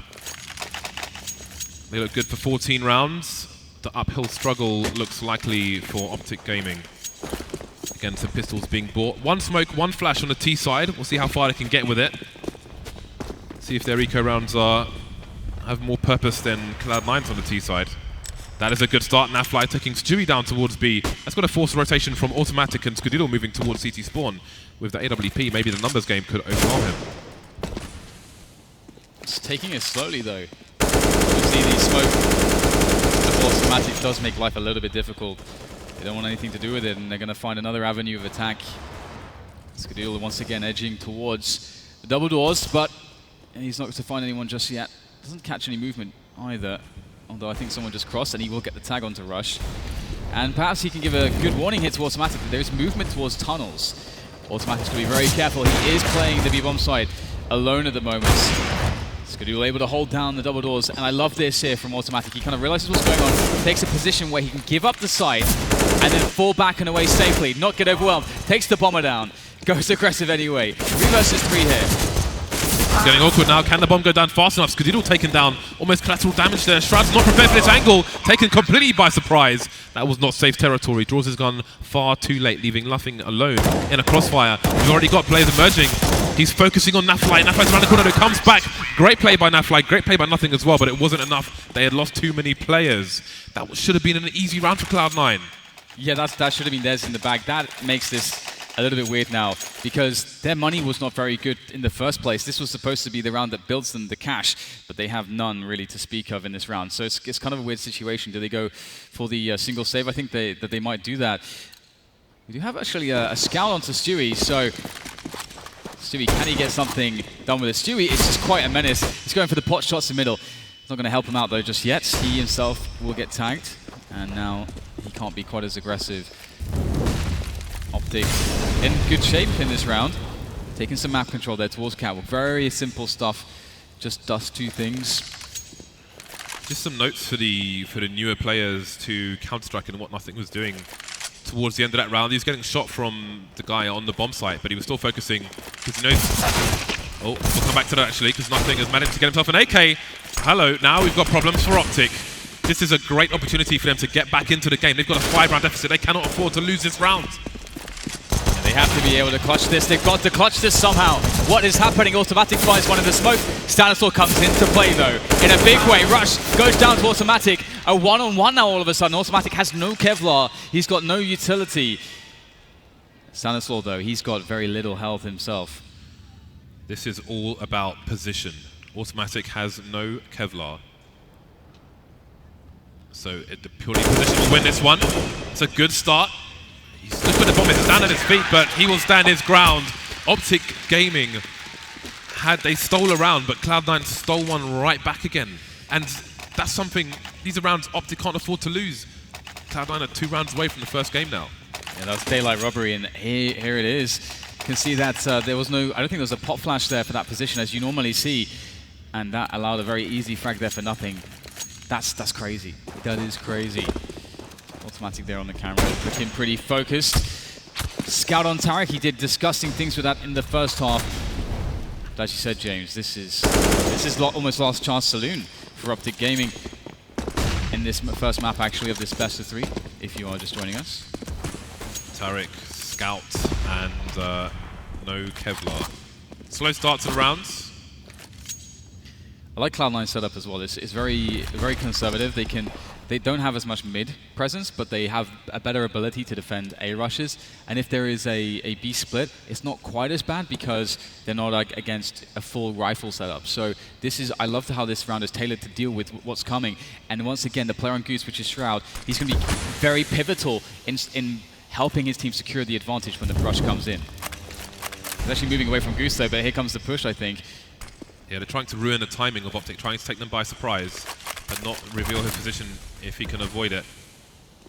They look good for 14 rounds. The uphill struggle looks likely for Optic Gaming. Again, some pistols being bought. 1 smoke, 1 flash on the T side. We'll see how far they can get with it. See if their eco rounds have more purpose than Cloud9's on the T side. That is a good start. NAF taking Stewie down towards B. That's going to force a rotation from Autimatic, and Skadoodle moving towards CT spawn. With the AWP, maybe the numbers game could overwhelm him.
It's taking it slowly, though. You see the smoke. The Autimatic does make life a little bit difficult. They don't want anything to do with it, and they're going to find another avenue of attack. Skadoodle once again edging towards the double doors, but he's not going to find anyone just yet. Doesn't catch any movement either. Although I think someone just crossed, and he will get the tag onto Rush. And perhaps he can give a good warning hit to Autimatic. There is movement towards tunnels. Autimatic's going to be very careful. He is playing the B-bomb side alone at the moment. Skadoodle able to hold down the double doors, and I love this here from Autimatic. He kind of realizes what's going on, takes a position where he can give up the site, and then fall back and away safely, not get overwhelmed, takes the bomber down, goes aggressive anyway. 3 versus 3 here.
It's getting awkward now. Can the bomb go down fast enough? Skadoodle taken down. Almost collateral damage there. Shroud's not prepared for this angle. Taken completely by surprise. That was not safe territory. Draws his gun far too late, leaving Latham alone in a crossfire. We've already got players emerging. He's focusing on NAF. NAF's around the corner. It comes back. Great play by NAF. Great play by Nothing as well, but it wasn't enough. They had lost too many players. That should have been an easy round for Cloud9.
Yeah, that should have been theirs in the bag. That makes this a little bit weird now because their money was not very good in the first place. This was supposed to be the round that builds them the cash, but they have none really to speak of in this round. So it's kind of a weird situation. Do they go for the single save? I think that they might do that. We do have actually a scout onto Stewie, so Stewie, can he get something done with it? Stewie is just quite a menace. He's going for the pot shots in the middle. It's not going to help him out though just yet. He himself will get tagged, and now he can't be quite as aggressive. Optic in good shape in this round. Taking some map control there towards Catwalk. Very simple stuff. Just does two things.
Just some notes for the newer players to Counter-Strike and what Nothing was doing towards the end of that round. He was getting shot from the guy on the bomb site, but he was still focusing because he knows... Oh, we'll come back to that actually, because Nothing has managed to get himself an AK. Hello, now we've got problems for Optic. This is a great opportunity for them to get back into the game. They've got a 5-round deficit. They cannot afford to lose this round.
They have to be able to clutch this. They've got to clutch this somehow. What is happening? Autimatic finds one in the smoke. Stanislaw comes into play though. In a big way. Rush goes down to Autimatic. A one-on-one now all of a sudden. Autimatic has no Kevlar. He's got no utility. Stanislaw though, he's got very little health himself.
This is all about position. Autimatic has no Kevlar. So the purely position will win this one. It's a good start. Look at the bomb, it's down at his feet, but he will stand his ground. Optic Gaming they stole a round, but Cloud9 stole one right back again. And that's something, these are rounds Optic can't afford to lose. Cloud9 are 2 rounds away from the first game now.
Yeah, that's daylight robbery, and here it is. You can see that there was no, I don't think there was a pop flash there for that position as you normally see. And that allowed a very easy frag there for Nothing. That's crazy. That is crazy. Autimatic there on the camera, looking pretty focused. Scout on Tarik, he did disgusting things with that in the first half. But as you said, James, this is almost last chance saloon for Optic Gaming in this first map actually of this best of 3, if you are just joining us.
Tarik, Scout, and no Kevlar. Slow start to the rounds.
I like Cloud9's setup as well. It's very conservative. They don't have as much mid presence, but they have a better ability to defend A rushes. And if there is a B split, it's not quite as bad because they're not like against a full rifle setup. So I love how this round is tailored to deal with what's coming. And once again, the player on Goose, which is Shroud, he's going to be very pivotal in helping his team secure the advantage when the rush comes in. He's actually moving away from Goose though, but here comes the push, I think.
Yeah, they're trying to ruin the timing of Optic, trying to take them by surprise and not reveal his position if he can avoid it.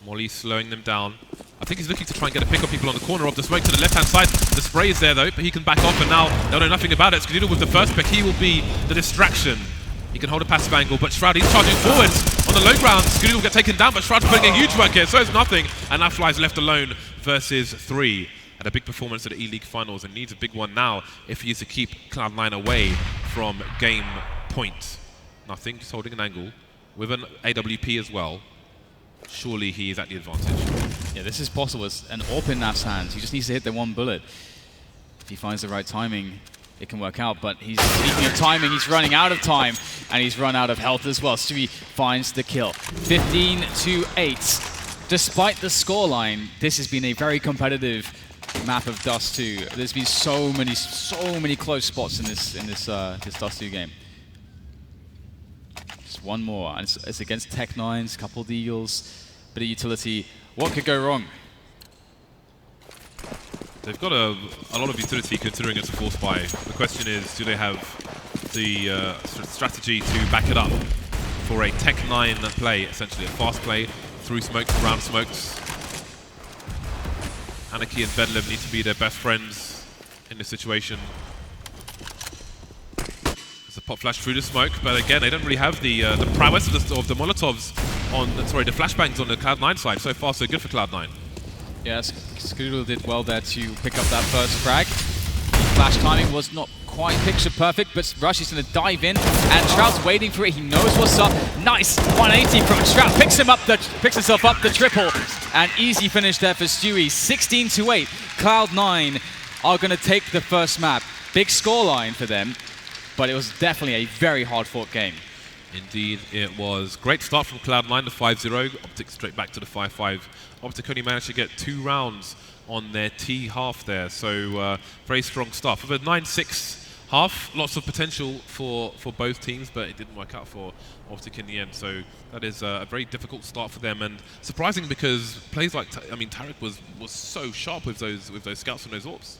Molly slowing them down. I think he's looking to try and get a pick on people on the corner of the smoke to the left-hand side. The spray is there though, but he can back off, and now they'll know nothing about it. Skadoodle with the first pick, he will be the distraction. He can hold a passive angle, but Shroud, he's charging forwards on the low ground. Skadoodle will get taken down, but Shroud's putting a huge work here, so it's Nothing. And that flies left alone versus 3. Had a big performance at the E-League finals and needs a big one now if he is to keep Cloud9 away from game point. Nothing, just holding an angle with an AWP as well. Surely he is at the advantage.
Yeah, this is possible. It's an AWP in NAF's hands. He just needs to hit the one bullet. If he finds the right timing, it can work out, but he's speaking of timing, he's running out of time, and he's run out of health as well. Stewie finds the kill. 15-8. Despite the scoreline, this has been a very competitive map of Dust 2. There's been so many close spots in this Dust 2 game. Just one more, and it's against Tech9s, couple of Eagles, bit of utility. What could go wrong?
They've got a lot of utility considering it's a force buy. The question is, do they have the strategy to back it up for a Tech9 play, essentially a fast play through smokes, around smokes. Anarchy and Bedlam need to be their best friends in this situation. There's a pop flash through the smoke, but again, they don't really have the prowess of the Molotovs on, the flashbangs on the Cloud9 side. So far, so good for Cloud9.
Yes, Skadoodle did well there to pick up that first frag. Flash timing was not quite picture perfect, but Rush is going to dive in, and Shroud's waiting for it. He knows what's up. Nice 180 from Shroud. Picks himself up the triple, and easy finish there for Stewie. 16-8. Cloud9 are going to take the first map. Big scoreline for them, but it was definitely a very hard-fought game.
Indeed, it was. Great start from Cloud9, the 5-0. Optic straight back to the 5-5. Optic only managed to get 2 rounds on their T half there, so very strong start. For the 9-6 half, lots of potential for both teams, but it didn't work out for Optic in the end. So that is a very difficult start for them, and surprising because plays like Tarik was so sharp with those scouts and those orbs.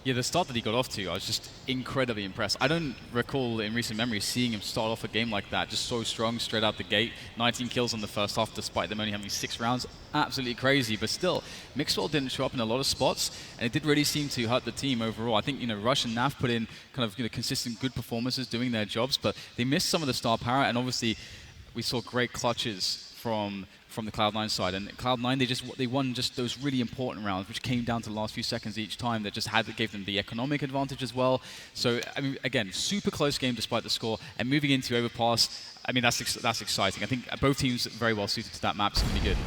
Yeah, the start that he got off to, I was just incredibly impressed. I don't recall in recent memory seeing him start off a game like that, just so strong straight out the gate. 19 kills in the first half, despite them only having 6 rounds. Absolutely crazy, but still, mixwell didn't show up in a lot of spots, and it did really seem to hurt the team overall. I think, Rush and NAF put in kind of consistent good performances doing their jobs, but they missed some of the star power, and obviously we saw great clutches from the Cloud9 side, and Cloud9 they won just those really important rounds, which came down to the last few seconds each time. That gave them the economic advantage as well. So again, super close game despite the score, and moving into overpass. That's exciting. I think both teams are very well suited to that map. It's going to be good.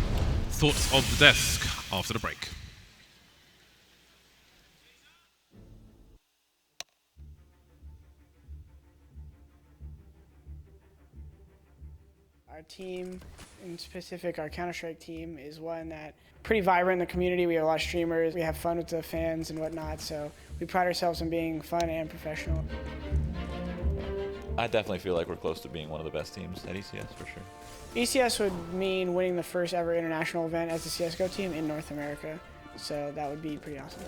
Thoughts of the desk after the break.
Our team, in specific our Counter-Strike team, is one that pretty vibrant in the community. We have a lot of streamers, we have fun with the fans and whatnot, so we pride ourselves on being fun and professional.
I definitely feel like we're close to being one of the best teams at ECS for sure.
ECS would mean winning the first ever international event as a CSGO team in North America, so that would be pretty awesome.